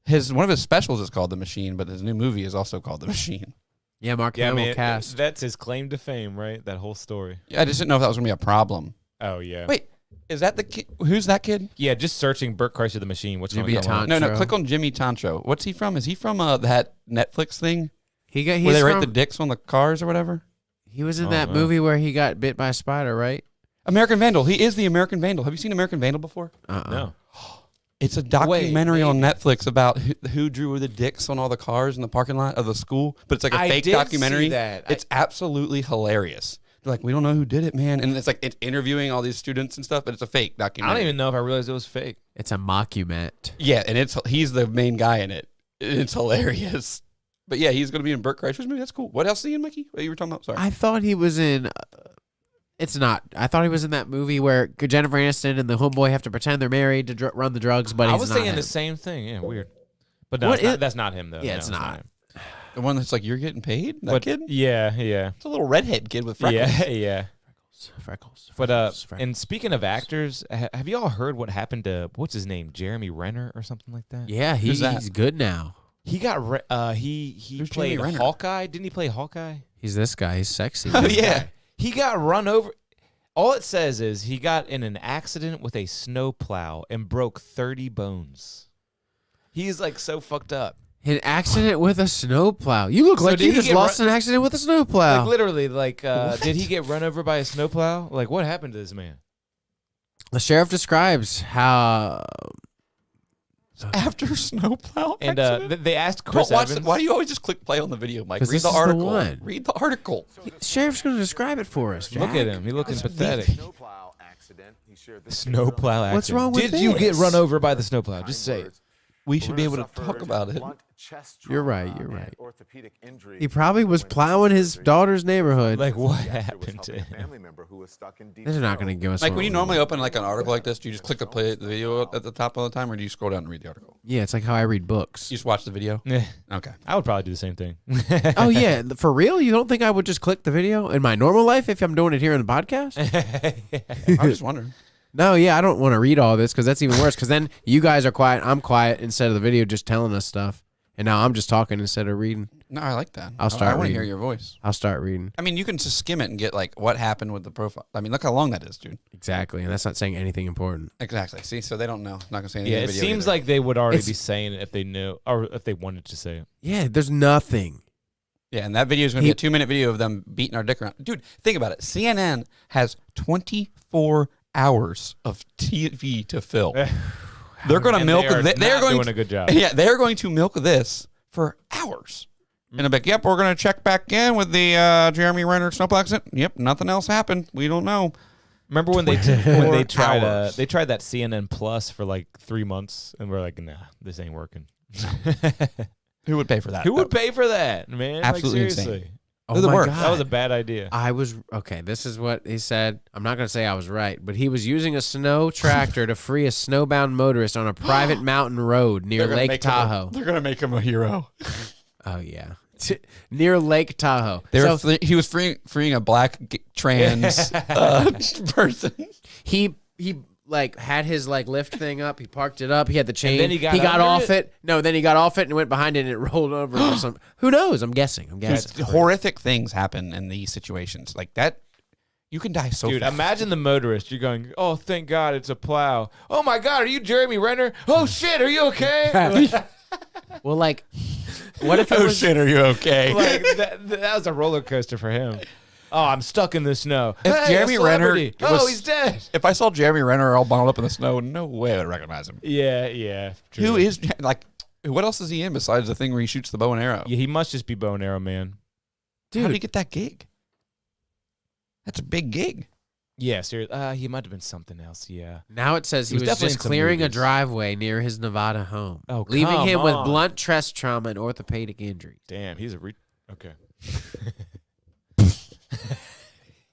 One of his specials is called The Machine, but his new movie is also called The Machine. Yeah, Mark Yeah, I Hamill mean, cast. that's his claim to fame, right? That whole story. Yeah, I just didn't know if that was going to be a problem. Oh, yeah. Wait, is that the kid? Who's that kid? Yeah, just searching Burt Kreischer the Machine. What's Jimmy going on? No, Tancho. click on Jimmy Tancho. What's he from? Is he from that Netflix thing He's where they write from- the dicks on the cars or whatever? He was in Oh, that no. movie where he got bit by a spider, right? American Vandal. He is the American Vandal. Have you seen American Vandal before? No. It's a documentary on Netflix about who drew the dicks on all the cars in the parking lot of the school. But it's like a I fake did documentary. see that. It's absolutely hilarious. They're like, we don't know who did it, man. And it's interviewing all these students and stuff, but it's a fake I documentary. don't even know if I realized it was fake. It's a mockument. Yeah, and he's the main guy in it. It's hilarious. But yeah, he's going to be in Burt Kreischer's movie. That's cool. What else is he in, Mikey? What you were talking about? Sorry. I thought he was in. It's not. I thought he was in that movie where Jennifer Aniston and the homeboy have to pretend they're married to run the drugs, but I he's was not thinking him. the same thing. Yeah, weird. But no, What is- that's not him, though. Yeah, No, it's not. him. The one that's like, you're getting paid? That But kid? yeah, yeah. It's a little redhead kid with freckles. Yeah, yeah. Freckles. But freckles. and speaking of actors, have you all heard what happened to what's his name, Jeremy Renner or something like that? Yeah, Who's that? he's good now. He got he Who's played Jeremy Renner? Hawkeye. Didn't he play Hawkeye? He's this guy. He's sexy. Oh, yeah. He got run over. All it says is he got in an accident with a snowplow and broke 30 bones. He's like so fucked up. An accident with a snowplow. You look So like did you he just get lost an accident with a snowplow. Like literally, like did he get run over by a snowplow? Like what happened to this man? The sheriff describes how. After snowplow And accident? they asked Don't Chris watch Evans. why do you always just click play on the video, Mike? 'Cause Read this the is the article. one. Read the article. The sheriff's going to describe it for us. Look at him. He looking pathetic. Snowplow accident. He shared this Snowplow accident. What's wrong with Did you get this? run over by the snowplow? Just say it. We should be able to talk about it. You're right. You're right. He probably was plowing his daughter's neighborhood. Like what happened to him? They're not going to give us. Like one. when you normally open like an article like this, do you just click the play the video at the top all the time, or do you scroll down and read the article? Yeah, it's like how I read books. You just watch the video. Yeah. Okay. I would probably do the same thing. Oh yeah, for real? You don't think I would just click the video in my normal life if I'm doing it here in the podcast? I was just wondering. No, yeah, I don't want to read all this because that's even worse. Because then you guys are quiet, I'm quiet instead of the video just telling us stuff, and now I'm just talking instead of reading. No, I like that. I'll start I want to reading. hear your voice. I'll start reading. I mean, you can just skim it and get like what happened with the profile. I mean, look how long that is, dude. Exactly, and that's not saying anything important. Exactly. See, so they don't know. Not gonna say anything. Yeah, in it the video seems either. like they would already It's- be saying it if they knew or if they wanted to say it. Yeah, there's nothing. Yeah, and that video is going to be a 2-minute video of them beating our dick around. Dude, think about it. CNN has 24 hours of TV to fill. They're going to And milk. they are They're not going doing to, a good job. Yeah, they're going to milk this for hours. And they're like, "Yep, we're going to check back in with the Jeremy Renner snowplow accident. Yep, nothing else happened. We don't know." Remember when they 24 tried hours. they tried that CNN Plus for like 3 months and we're like, nah, this ain't working. Who would pay for that? Who would pay for that, man? Absolutely like, insane. seriously. Oh They're the my worst. God. That was a bad idea. I was okay. This is what he said. I'm not going to say I was right, but he was using a snow tractor to free a snowbound motorist on a private mountain road near They're gonna Lake make him a- Tahoe. They're going to make him a hero. Oh yeah, near Lake Tahoe. They So were he was freeing a black trans person. he like had his like lift thing up. He parked it up. He had the chain. then he got under off it. No, then he got off it and went behind it and it rolled over. Or some. Who knows? I'm guessing. Horrific things happen in these situations like that. You can die so Dude, fast. imagine the motorist. You're going, oh, thank God it's a plow. Oh, my God, are you Jeremy Renner? Oh, shit, are you okay? Well, like, what if it Oh was? shit, are you okay? Like, that was a roller coaster for him. Oh, I'm stuck in the snow. If Hey, Jeremy a Renner celebrity. was- Oh, he's dead. If I saw Jeremy Renner all bundled up in the snow, no way I would recognize him. Yeah. True. Who is like? What else is he in besides the thing where he shoots the bow and arrow? Yeah, he must just be bow and arrow, man. How did he get that gig? That's a big gig. Yeah, seriously. He might have been something else, yeah. Now it says he He was was definitely just in some clearing a movies. driveway near his Nevada home, Oh, leaving come him with on. blunt chest trauma and orthopedic injuries. Damn, he's a okay.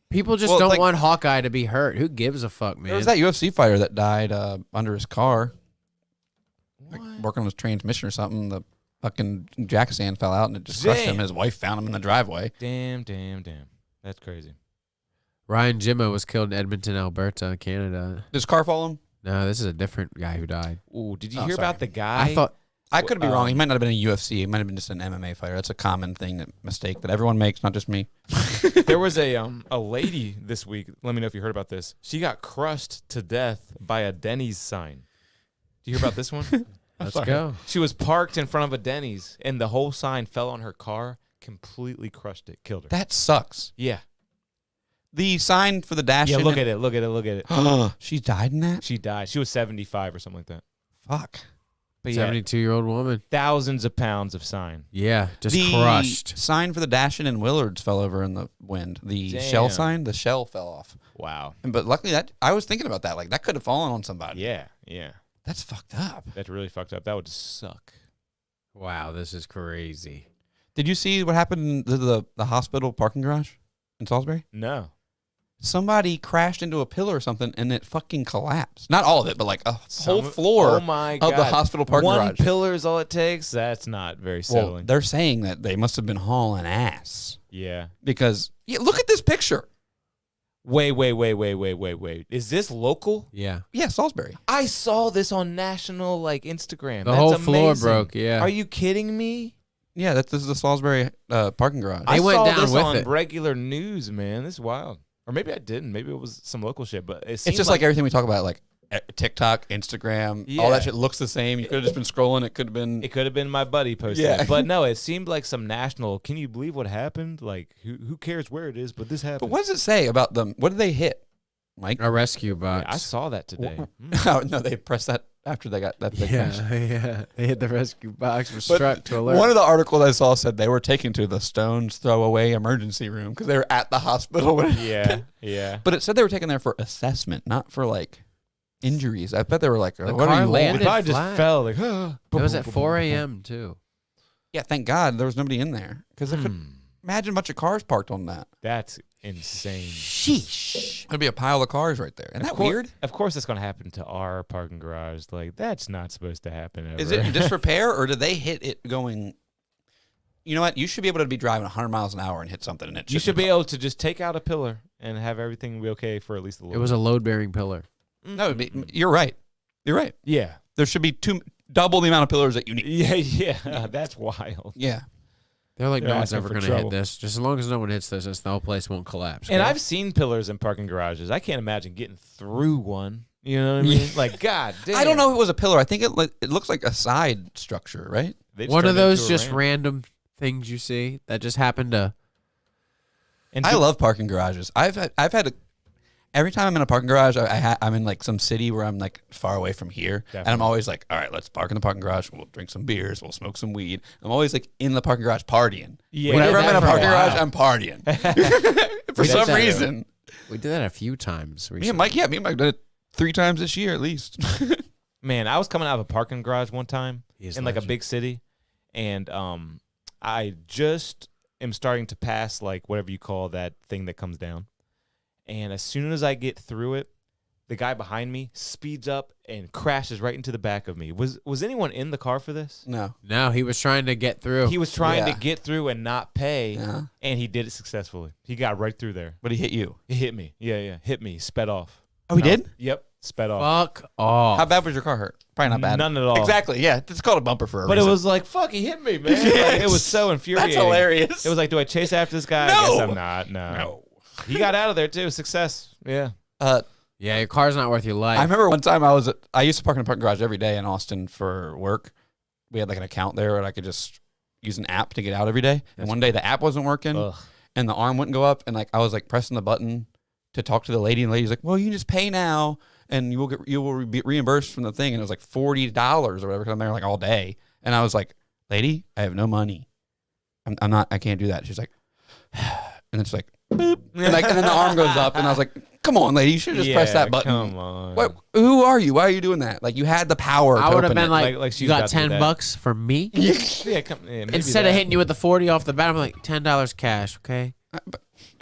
People just Well, don't like- want Hawkeye to be hurt. Who gives a fuck, man? There was that UFC fighter that died under his car, like working on his transmission or something. The fucking jack stand fell out and it just crushed him. Damn. His wife found him in the driveway. Damn. That's crazy. Ryan Jimmo was killed in Edmonton, Alberta, Canada. Does car follow him? No, this is a different guy who died. Ooh, did you Oh, hear sorry. about the guy? I thought I could be wrong. He might not have been a UFC. He might have been just an MMA fighter. That's a common mistake that everyone makes, not just me. there was a lady this week. Let me know if you heard about this. She got crushed to death by a Denny's sign. Do you hear about this one? let's go. She was parked in front of a Denny's, and the whole sign fell on her car, completely crushed it, killed her. That sucks. Yeah. The sign for the dash. Yeah, look at it. Look at it. She died in that? She died. She was 75 or something like that. Fuck. But yeah, 72-year-old woman. thousands of pounds of sign. Yeah, just The crushed. sign for the Dashin and Willards fell over in the wind. The Damn. shell sign, the shell fell off. Wow. But luckily, I was thinking about that. Like, that could have fallen on somebody. Yeah. That's fucked up. That's really fucked up. That would suck. Wow, this is crazy. Did you see what happened in the hospital parking garage in Salisbury? No. Somebody crashed into a pillar or something, and it fucking collapsed. Not all of it, but like a whole Some- floor oh my of the God. hospital parking One garage. pillar is all it takes? That's not very Well, settling. they're saying that they must have been hauling ass Yeah. because look at this picture. Wait. Is this local? Yeah. Yeah, Salisbury. I saw this on national Instagram. The That's whole floor amazing. broke, yeah. Are you kidding me? Yeah, this is the Salisbury parking garage. I went saw down this with on it. regular news, man. This is wild. Or maybe I didn't. Maybe it was some local shit. But It's just like everything we talk about, like TikTok, Instagram, all Yeah. that shit looks the same. You could have just been scrolling. It could have been. it could have been my buddy posting Yeah. it. But no, it seemed like some national. Can you believe what happened? Like, who cares where it is? But this happened. But what does it say about them? What did they hit, Mike? A rescue Yeah, box. I saw that today. Oh, no, they pressed that after they got that big crash. yeah. They hit the rescue box, was But struck to alert. one of the articles I saw said they were taken to the Stones throwaway emergency room because they were at the hospital. When Yeah. But it said they were taken there for assessment, not for like injuries. I bet they were like, The what car are you landed We probably just flat. fell like. It was at 4 a.m. too. Yeah, thank God there was nobody in there because imagine a bunch of cars parked on that. That's insane. Sheesh. There'd be a pile of cars right there. Isn't that weird? Of course, it's going to happen to our parking garage. Like, that's not supposed to happen ever. Is it in disrepair or did they hit it going? You know what? You should be able to be driving 100 miles an hour and hit something, and it You should shouldn't be able to just take out a pillar and have everything be okay for at least a little It was a load-bearing pillar. No, it'd be, you're right. You're right. Yeah. There should be double the amount of pillars that you need. Yeah. That's wild. Yeah. They're like, They're no one's asking ever for going to hit trouble. this. Just as long as no one hits this, the whole place won't collapse. And okay? I've seen pillars in parking garages. I can't imagine getting through one. You know what I mean? Like, God damn. I don't know if it was a pillar. I think it looks like a side structure, right? They just one of turned it into those a just ramp. random things you see that just happen to. And I love parking garages. I've had every time I'm in a parking garage, I'm in like some city where I'm like far away from here, and I'm always like, all right, let's park in the parking garage. We'll drink some beers. We'll smoke some weed. I'm always like in the parking garage partying. Yeah, Whenever we I'm did in a that for a parking garage, while. I'm partying. For We did some that. reason. We did that a few times recently. Me and Mike did it 3 times this year at least. Man, I was coming out of a parking garage one time He's in like a legend. big city, and I just am starting to pass like whatever you call that thing that comes down, and as soon as I get through it, the guy behind me speeds up and crashes right into the back of me. Was anyone in the car for this? No. No, he was trying to get through. He was trying Yeah. to get through and not pay, Yeah. and he did it successfully. He got right through there. But he hit you. He hit me. Yeah. Hit me. Sped off. Oh, he did? Yep. Sped off. Fuck off. How bad was your car hurt? Probably not bad. None at all. Exactly. Yeah. It's called a bumper for a But reason. it was like, fuck, he hit me, man. Like, it was so infuriating. That's hilarious. It was like, do I chase after this guy? No. I guess I'm not. No. He got out of there, too. Success. Yeah. Yeah, your car's not worth your life. I remember one time I used to park in a parking garage every day in Austin for work. We had like an account there and I could just use an app to get out every day. And one day the app wasn't working Ugh. and the arm wouldn't go up. And like I was like pressing the button to talk to the lady, and the lady's like, well, you can just pay now and you will be reimbursed from the thing. And it was like $40 or whatever because I'm there like all day. And I was like, lady, I have no money. I can't do that. She's like, and it's like, boop. And then the arm goes up and I was like, come on, lady, you should just press that button. Come on. What? Who are you? Why are you doing that? Like you had the power. I to would have open been it. like, she's you got about to do that. $10 from me? Yeah, maybe Instead that. of hitting you with the 40 off the bat, I'm like, $10 cash, okay?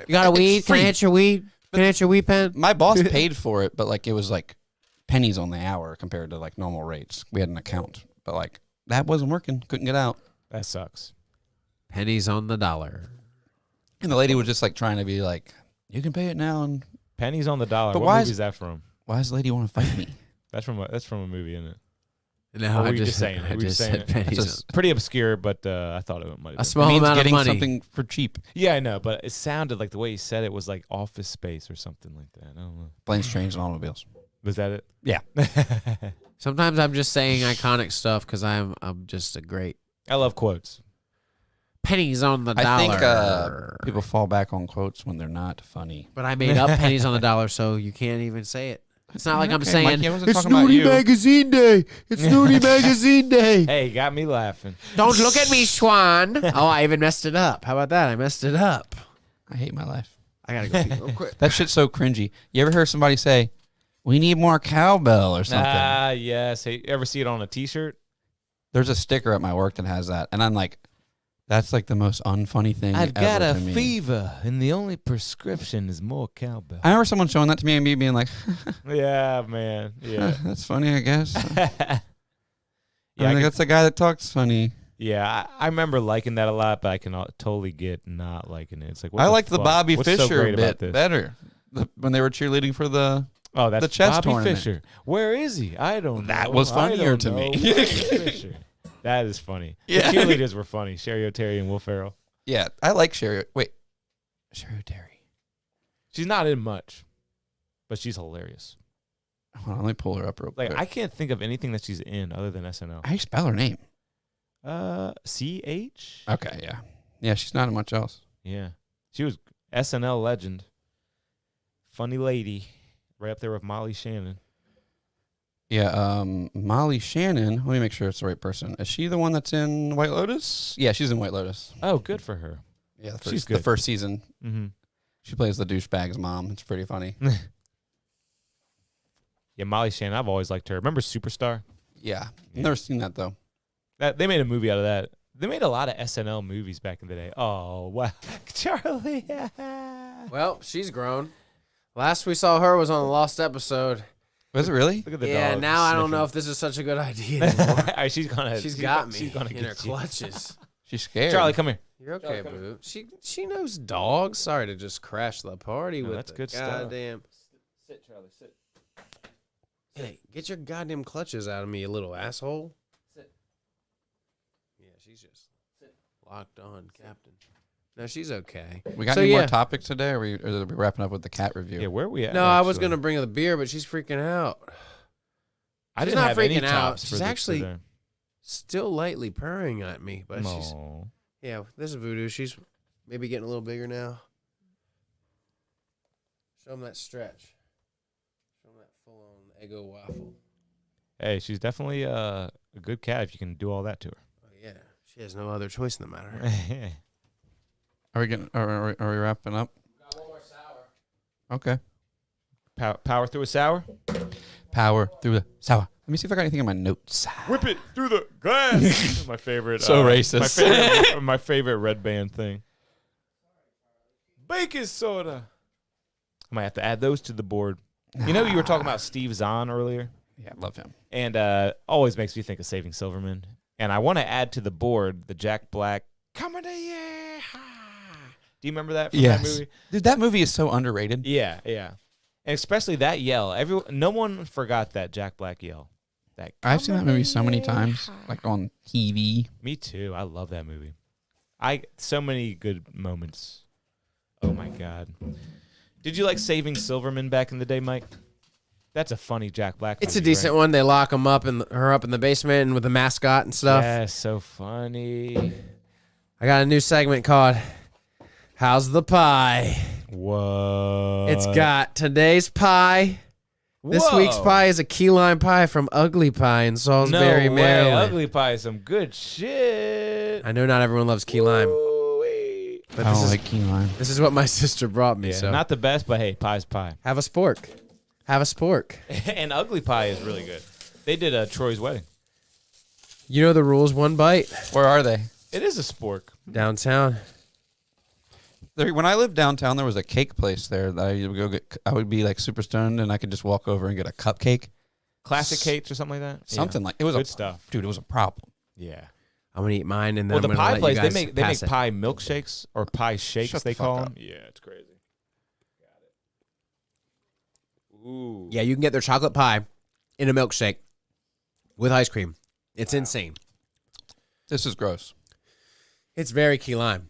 You got a weed? It's Can I free. hit your weed? Can I hit your weed pen? My boss paid for it, but like it was like pennies on the hour compared to like normal rates. We had an account, but like that wasn't working. Couldn't get out. That sucks. Pennies on the dollar. And the lady was just like trying to be like, you can pay it now. And Pennies on the dollar. But What why movie is- is that from? why does the lady want to fight me? That's from a movie, isn't it? No, Or were I you just just saying it? I Were you just saying said it? pennies. It's on- Pretty obscure, but I thought it might have A been. small It means amount of getting money. something for cheap. Yeah, I know, but it sounded like the way he said it was like Office Space or something like that. I don't know. Planes, trains, and automobiles. Was that it? Yeah. Sometimes I'm just saying iconic stuff because I'm just a great I love quotes. pennies on the I dollar. think people fall back on quotes when they're not funny. But I made up pennies on the dollar, so you can't even say it. It's not like I'm Okay, saying Mikey, I wasn't it's talking about Snooty you." Magazine Day. It's Snooty Magazine Day. Hey, got me laughing. Don't look at me, Schwan. Oh, I even messed it up. How about that? I messed it up. I hate my life. I gotta go pee real quick. That shit's so cringy. You ever hear somebody say, "We need more cowbell" or something? Ah, yes. Hey, ever see it on a T-shirt? There's a sticker at my work that has that, and I'm like, that's like the most unfunny thing ever to me. fever, and the only prescription is more cowbell. I remember someone showing that to me and me being like, Yeah, man. Yeah. that's funny, I guess. Yeah, I'm like, that's the guy that talks funny. Yeah, I remember liking that a lot, but I can totally get not liking it. It's like, what I the liked the fuck? Bobby What's so Fisher great about bit this? better when they were cheerleading for the. Oh, that's the chess Bobby tournament. Fischer. Where is he? I don't know. That was I funnier don't to me. know. Bobby Fischer. That is funny. Yeah. The cheerleaders were funny. Sherry O'Terry and Will Ferrell. Yeah, I like Sherry. Wait, Sherry Terry. She's not in much, but she's hilarious. Hold on, let me pull her up real Like quick. I can't think of anything that she's in other than SNL. How do you spell her name? CH. Okay, yeah, yeah. She's not in much else. Yeah, she was SNL legend. Funny lady, right up there with Molly Shannon. Yeah, Molly Shannon. Let me make sure it's the right person. Is she the one that's in White Lotus? Yeah, she's in White Lotus. Oh, good for her. Yeah, the She's first, the good. first season. Mm-hmm. She plays the douchebag's mom. It's pretty funny. Yeah, Molly Shannon. I've always liked her. Remember Superstar? Yeah, never seen that though. They made a movie out of that. They made a lot of SNL movies back in the day. Oh wow, Charlie. Well, she's grown. Last we saw her was on the Lost episode. Was it really? Look at the Yeah, dog now I don't know sniffing. if this is such a good idea anymore. She's gonna. She's got me She's gonna in get her you. clutches. She's scared. Charlie, come here. You're okay, boo. She knows dogs. Sorry to just crash the party No, with that's the good stuff. goddamn. Sit, Charlie. Sit. Hey, get your goddamn clutches out of me, you little asshole. Sit. Yeah, she's just locked on, Captain. No, she's okay. We got So, any yeah. more topics today? Or are we wrapping up with the cat review? Yeah, where are we at? No, I was actually? gonna bring her the beer, but she's freaking out. I she's didn't not have any freaking out. tops for She's this actually today. still lightly purring at me, but she's No. yeah. This is Voodoo. She's maybe getting a little bigger now. Show him that stretch. Show him that full-on Eggo waffle. Hey, she's definitely a good cat if you can do all that to Oh yeah, she has no other choice in the matter. her. Are we getting? Are we wrapping up? Got one more sour. Okay. Power through a sour. Power through the sour. Let me see if I got anything in my notes. Whip it through the glass. My favorite. So racist. My favorite Red Band thing. Baking soda. I might have to add those to the board. You know, you were talking about Steve Zahn earlier, Yeah, I love him. and always makes me think of Saving Silverman. And I want to add to the board the Jack Black "Coming to You." Do you remember that from that movie? Dude, that movie is so underrated. Yeah, yeah. And especially that yell. No one forgot that Jack Black yell. That I've seen that movie so many times, like on TV. Me too. I love that movie. So many good moments. Oh my god. Did you like Saving Silverman back in the day, Mike? That's a funny Jack Black movie. It's a decent right? one. They lock him up and her up in the basement and with the mascot and stuff. Yeah, so funny. I got a new segment called "How's the Pie?" Whoa. It's got today's pie. This week's pie is a key lime pie from Ugly Pie in Salisbury, no way. Maryland. Ugly Pie is some good shit. I know not everyone loves key lime, but I don't like key lime. this is what my sister brought me. Yeah, so not the best, but hey, pie's pie. have a spork. Have a spork. And Ugly Pie is really good. They did Troy's Wedding. You know the rules. One bite. Where are they? It is a spork. Downtown. When I lived downtown, there was a cake place there that I would go get. I would be like super stoned, and I could just walk over and get a cupcake. Classic cakes or something like that. Something like it was good a stuff. dude. It was a problem. Yeah. I'm gonna eat mine, and then Well, the I'm gonna pie let place you they guys make pass it. pie milkshakes or pie shakes. Shut the They fuck call up. them. Yeah, it's crazy. Got it. Ooh. Yeah, you can get their chocolate pie in a milkshake with ice cream. It's insane. This is gross. It's very key lime.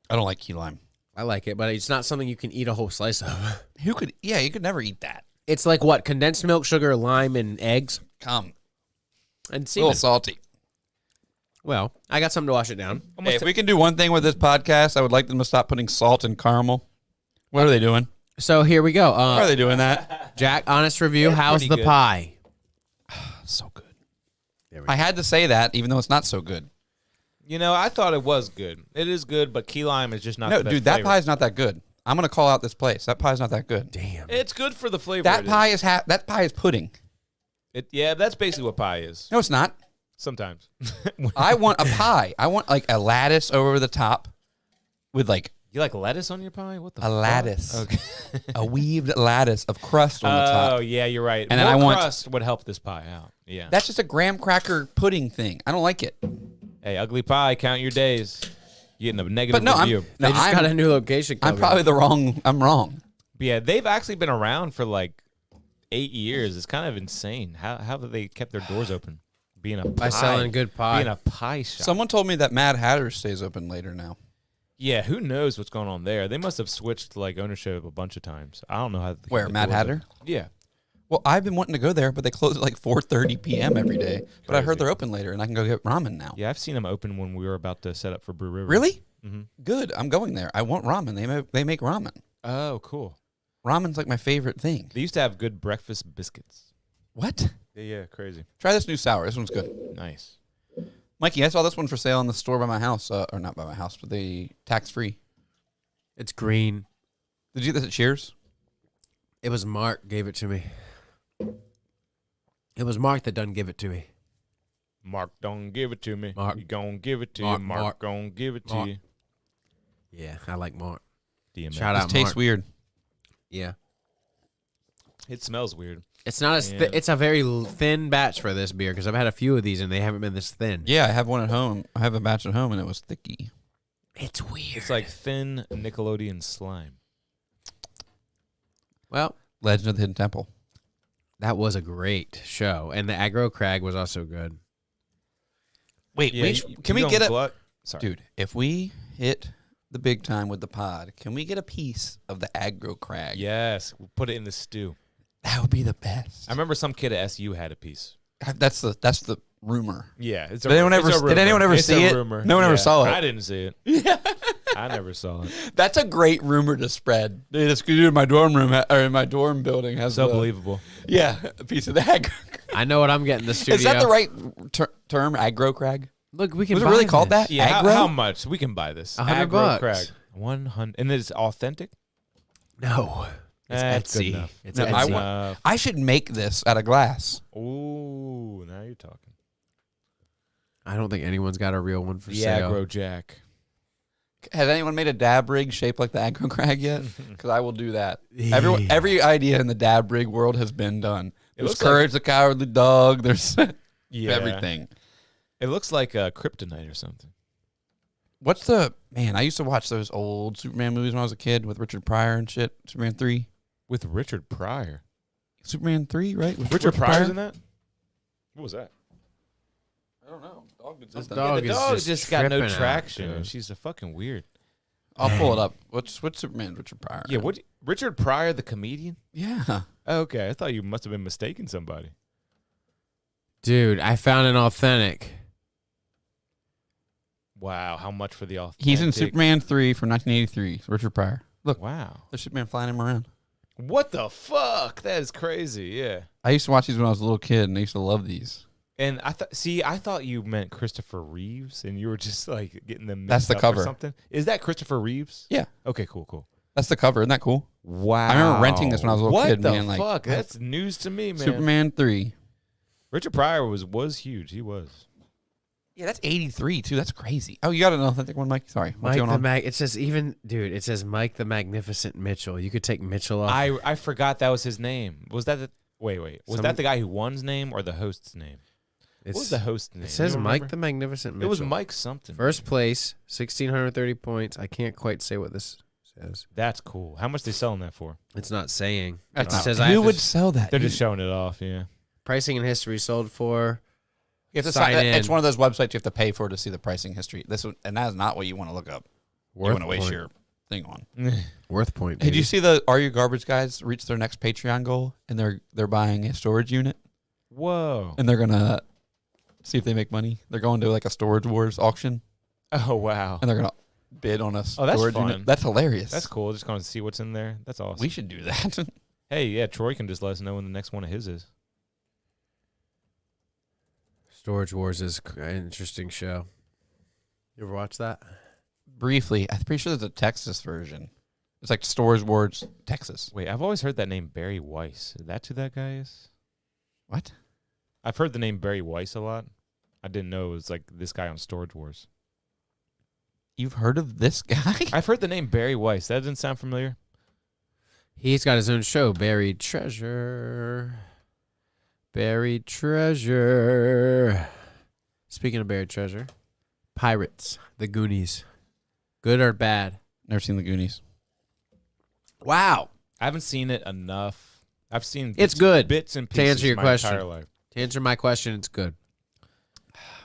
I don't like key lime. I like it, but it's not something you can eat a whole slice of. Who could? Yeah, you could never eat that. It's like what? Condensed milk, sugar, lime, and eggs, Come, and a semen. little salty. Well, I got something to wash it down. Hey, if we can do one thing with this podcast, I would like them to stop putting salt in caramel. What are they doing? So here we go. Why are they doing that? Jack, honest review. It's How's pretty the good. pie? So good. I had to say that, even though it's not so good. You know, I thought it was good. It is good, but key lime is just not No, the best dude, that flavor. pie's not that good. I'm gonna call out this place. That pie's not that good. Damn. It's good for the flavor. That it pie is that pie is pudding. Yeah, that's basically what pie is. No, it's not. Sometimes. I want a pie. I want like a lattice over the top with like You like lettuce on your pie? What the a fuck? lattice. Okay. a weaved lattice of crust on the top. Oh, yeah, you're right. And then More I want- crust would help this pie out. Yeah. That's just a graham cracker pudding thing. I don't like it. Hey, ugly pie, count your days. You're getting a negative But no, review. They just I'm, got a new location. I'm coming. probably I'm wrong. But yeah, they've actually been around for like 8 years. It's kind of insane. How have they kept their doors open? Being a By pie, selling good pie. Being a pie shop. Someone told me that Mad Hatter stays open later now. Yeah, who knows what's going on there? They must have switched like ownership a bunch of times. I don't know how. Where, the Mad doors Hatter? open. Yeah. Well, I've been wanting to go there, but they close at like 4:30 p.m. every day. But I heard they're open later, and I can go get ramen now. Yeah, I've seen them open when we were about to set up for Brew River. Really? Mm-hmm. Good. I'm going there. I want ramen. They make ramen. Oh, cool. Ramen's like my favorite thing. They used to have good breakfast biscuits. What? Yeah, crazy. Try this new sour. This one's good. Nice. Mikey, I saw this one for sale in the store by my house, or not by my house, but the tax-free. It's green. Did you get this at Cheers? It was Mark gave it to me. It was Mark that done give it to me. Mark, don't give it to me. Mark. You gon' give it to Mark, you. Mark, Mark. gon' give it to Mark. you. Yeah, I like Mark. DMX. Shout This out tastes Mark. weird. Yeah. It smells weird. It's not as Yeah. it's a very thin batch for this beer because I've had a few of these and they haven't been this thin. Yeah, I have one at home. I have a batch at home, and it was thicky. It's weird. It's like thin Nickelodeon slime. Well, Legend of the Hidden Temple. that was a great show, and the aggro crag was also good. Wait, Yeah, can we get a Sorry. dude? If we hit the big time with the pod, can we get a piece of the aggro crag? Yes, we'll put it in the stew. That would be the best. I remember some kid at SU had a piece. That's the rumor. Yeah, it's Did anyone ever- did anyone ever It's a see it? rumor. No one ever saw it. I didn't see it. Yeah, I never saw it. That's a great rumor to spread. Dude, this dude in my dorm room or in my dorm building has So the- believable. Yeah, a piece of the aggro. I know what I'm getting in the studio. Is that the right term? Aggro crag? Look, we can. Was it buy really called this. that? Yeah, Aggro? how much? We can buy this. $100 Aggro Crag. 100, and it's authentic. No, it's That's good Etsy. enough. It's No, I Etsy. want- I should make this out of glass. Ooh, now you're talking. I don't think anyone's got a real one for The sale. Aggro Jack. Has anyone made a dab rig shaped like the aggro crag yet? Because I will do that. Every idea in the dab rig world has been done. There's looks Courage the Cowardly Dog. There's Yeah. everything. It looks like a kryptonite or something. What's the man? I used to watch those old Superman movies when I was a kid with Richard Pryor and shit. Superman 3. With Richard Pryor. Superman 3, right? With Richard Pryor's in that? What was that? I don't know. Dog did This something. dog the is dog just just got no tripping out, traction. dude. She's a fucking weird. I'll pull it up. What's Superman? Richard Pryor. Yeah, what? Richard Pryor, the comedian? Yeah. Oh, okay, I thought you must have been mistaken somebody. Dude, I found an authentic. Wow, how much for the authentic? He's in Superman 3 from 1983. It's Richard Pryor. Look, Wow. there's Superman flying him around. What the fuck? That is crazy. Yeah. I used to watch these when I was a little kid, and I used to love these. And I thought you meant Christopher Reeves, and you were just like getting them. That's mixed the up cover. Or something. Is that Christopher Reeves? Yeah. Okay. Cool. That's the cover. Isn't that cool? Wow. I remember renting this when I was a little what kid, the man, like, fuck? That's news to me, man. Superman 3. Richard Pryor was huge. He was. Yeah, that's 83, too. That's crazy. Oh, you got an authentic one, Mike? Sorry. What's Mike going the on? It says it says Mike the Magnificent Mitchell. You could take Mitchell off. I forgot that was his name. Was that the wait? Was that the guy who won's name or the host's name? What was the host name? It says You Mike remember? the Magnificent Mitchell. It was Mike something. First place, 1,630 points. I can't quite say what this says. That's cool. How much they selling that for? It's not saying. That's It not- says who I have would to- sell that? They're just showing it off. Yeah. pricing and history sold for. You have to Sign in. It's one of those websites you have to pay for to see the pricing history. And that is not what you want to look up. You want to waste point. your thing on. Worth point. Did you baby. see the Are You Garbage guys reach their next Patreon goal, and they're buying a storage unit, Whoa. and they're gonna see if they make money. They're going to like a Storage Wars auction, Oh wow. and they're gonna bid on a Oh, that's storage fun. unit. That's hilarious. That's cool. Just going to see what's in there. That's awesome. We should do that. Hey, yeah, Troy can just let us know when the next one of his is. Storage Wars is an interesting show. You ever watch that? Briefly, I'm pretty sure there's a Texas version. It's like Storage Wars Texas. Wait, I've always heard that name Barry Weiss. Is that who that guy is? What? I've heard the name Barry Weiss a lot. I didn't know it was like this guy on Storage Wars. You've heard of this guy? I've heard the name Barry Weiss. That doesn't sound familiar. He's got his own show, Buried Treasure. Buried Treasure. Speaking of buried treasure, Pirates, The Goonies. Good or bad? Never seen the Goonies. Wow. I haven't seen it enough. I've seen It's good, bits and to pieces answer your my question. entire life. To answer my question, it's good.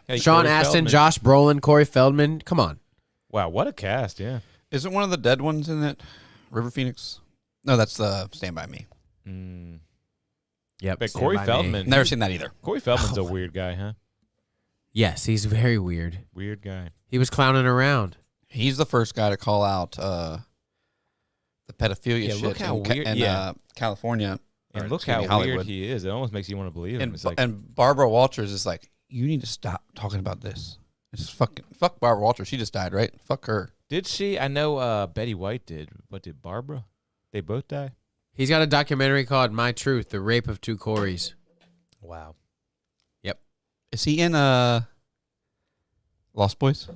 Hey, Sean Corey Astin, Feldman. Josh Brolin, Corey Feldman. Come on. Wow, what a cast, yeah. Isn't one of the dead ones in it River Phoenix? No, that's the Stand By Me. Mm. Yep. But Stand Corey By Me. Feldman. Never seen that either. Corey Feldman's a weird guy, huh? Yes, he's very weird. Weird guy. He was clowning around. He's the first guy to call out the pedophilia Yeah, shit look how in, weird- in yeah. California. And or, look excuse how me, Hollywood. weird he is. It almost makes you want to believe him. And, It's like, and Barbara Walters is like, you need to stop talking about this. It's fuck Barbara Walters. She just died, right? Fuck her. did she? I know Betty White did. But did Barbara? They both die? He's got a documentary called My Truth, The Rape of Two Coreys. Wow. Yep. Is he in Lost Boys?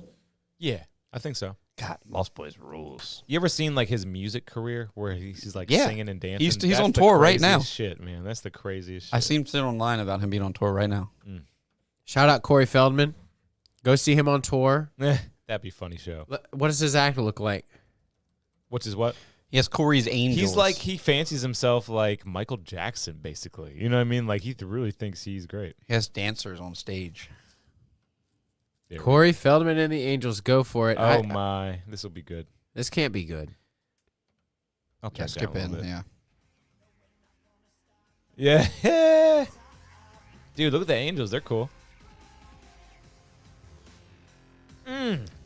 Yeah, I think so. God, Lost Boys rules. You ever seen like his music career where he's like Yeah. singing and dancing? He's That's on the tour right now. craziest Shit, man, that's the craziest shit. I see him sit online about him being on tour right now. Shout out Corey Feldman. Go see him on tour. That'd be a funny show. What does his act look like? Which is what? He has Corey's Angels. He's like, he fancies himself like Michael Jackson, basically. You know what I mean? Like, he really thinks he's great. He has dancers on stage. There we Corey Feldman and the Angels. Go for it. go. Oh, my. This will be good. This can't be good. I'll Yeah, turn it skip down a in. little bit. Yeah. Yeah. Dude, look at the Angels. They're cool.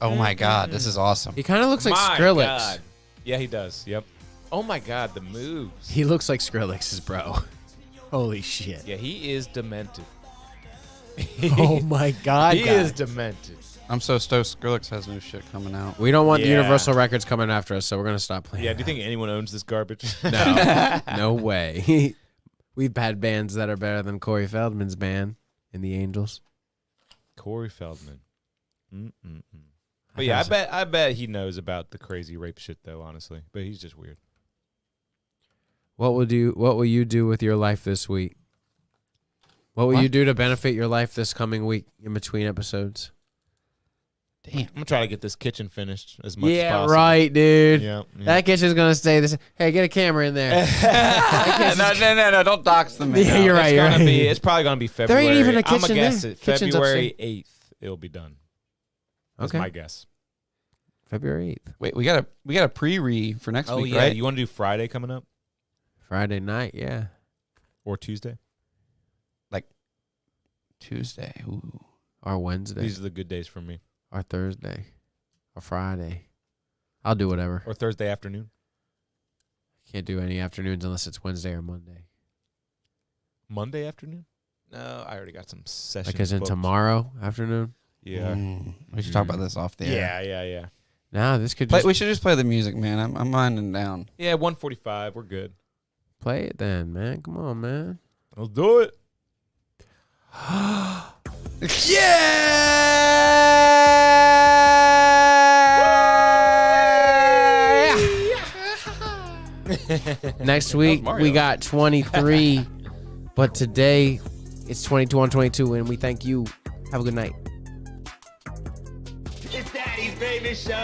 Oh my God, this is awesome. He kind of looks like My Skrillex. God. Yeah, he does. Yep. Oh, my God. The moves. He looks like Skrillex's bro. Holy shit. Yeah, he is demented. Oh my God. He guys. is demented. I'm so stoked. Skrillex has new shit coming out. We don't want the Yeah. Universal Records coming after us, so we're gonna stop playing. Yeah, do you think anyone owns this garbage? No, no way. We've had bands that are better than Corey Feldman's band in the Angels. Corey Feldman. But yeah, I bet he knows about the crazy rape shit though, honestly. But he's just weird. What will you do with your life this week? What will you do to benefit your life this coming week in between episodes? Damn. I'm gonna try to get this kitchen finished as much as Yeah, possible. right, dude. Yeah, yeah. That kitchen's gonna stay this. Hey, get a camera in there. No, don't dox them. Yeah, you're right. You're right. It's probably gonna be There February. ain't even a I'm kitchen gonna guess there. it Kitchen's February upstairs. 8th. It'll be done. That's Okay. my guess. February 8th. Wait, we got a pre-re for next Oh week, yeah, right? you want to do Friday coming up Friday night, yeah. or Tuesday? Tuesday. Ooh. Or Wednesday. These are the good days for me. Or Thursday. Or Friday. I'll do whatever. Or Thursday afternoon. Can't do any afternoons unless it's Wednesday or Monday. Monday afternoon? No, I already got some sessions. Like as in booked. tomorrow afternoon? Yeah. We should talk about this off the air. Yeah. Nah, this could Play, just we should just play the music, man. I'm winding down. Yeah, 1:45. We're good. play it then, man. Come on, man. Let's do it. Next week Mario. we got 23, but today It's 22 on 22, and we thank you. Have a good night. It's Daddy's baby show.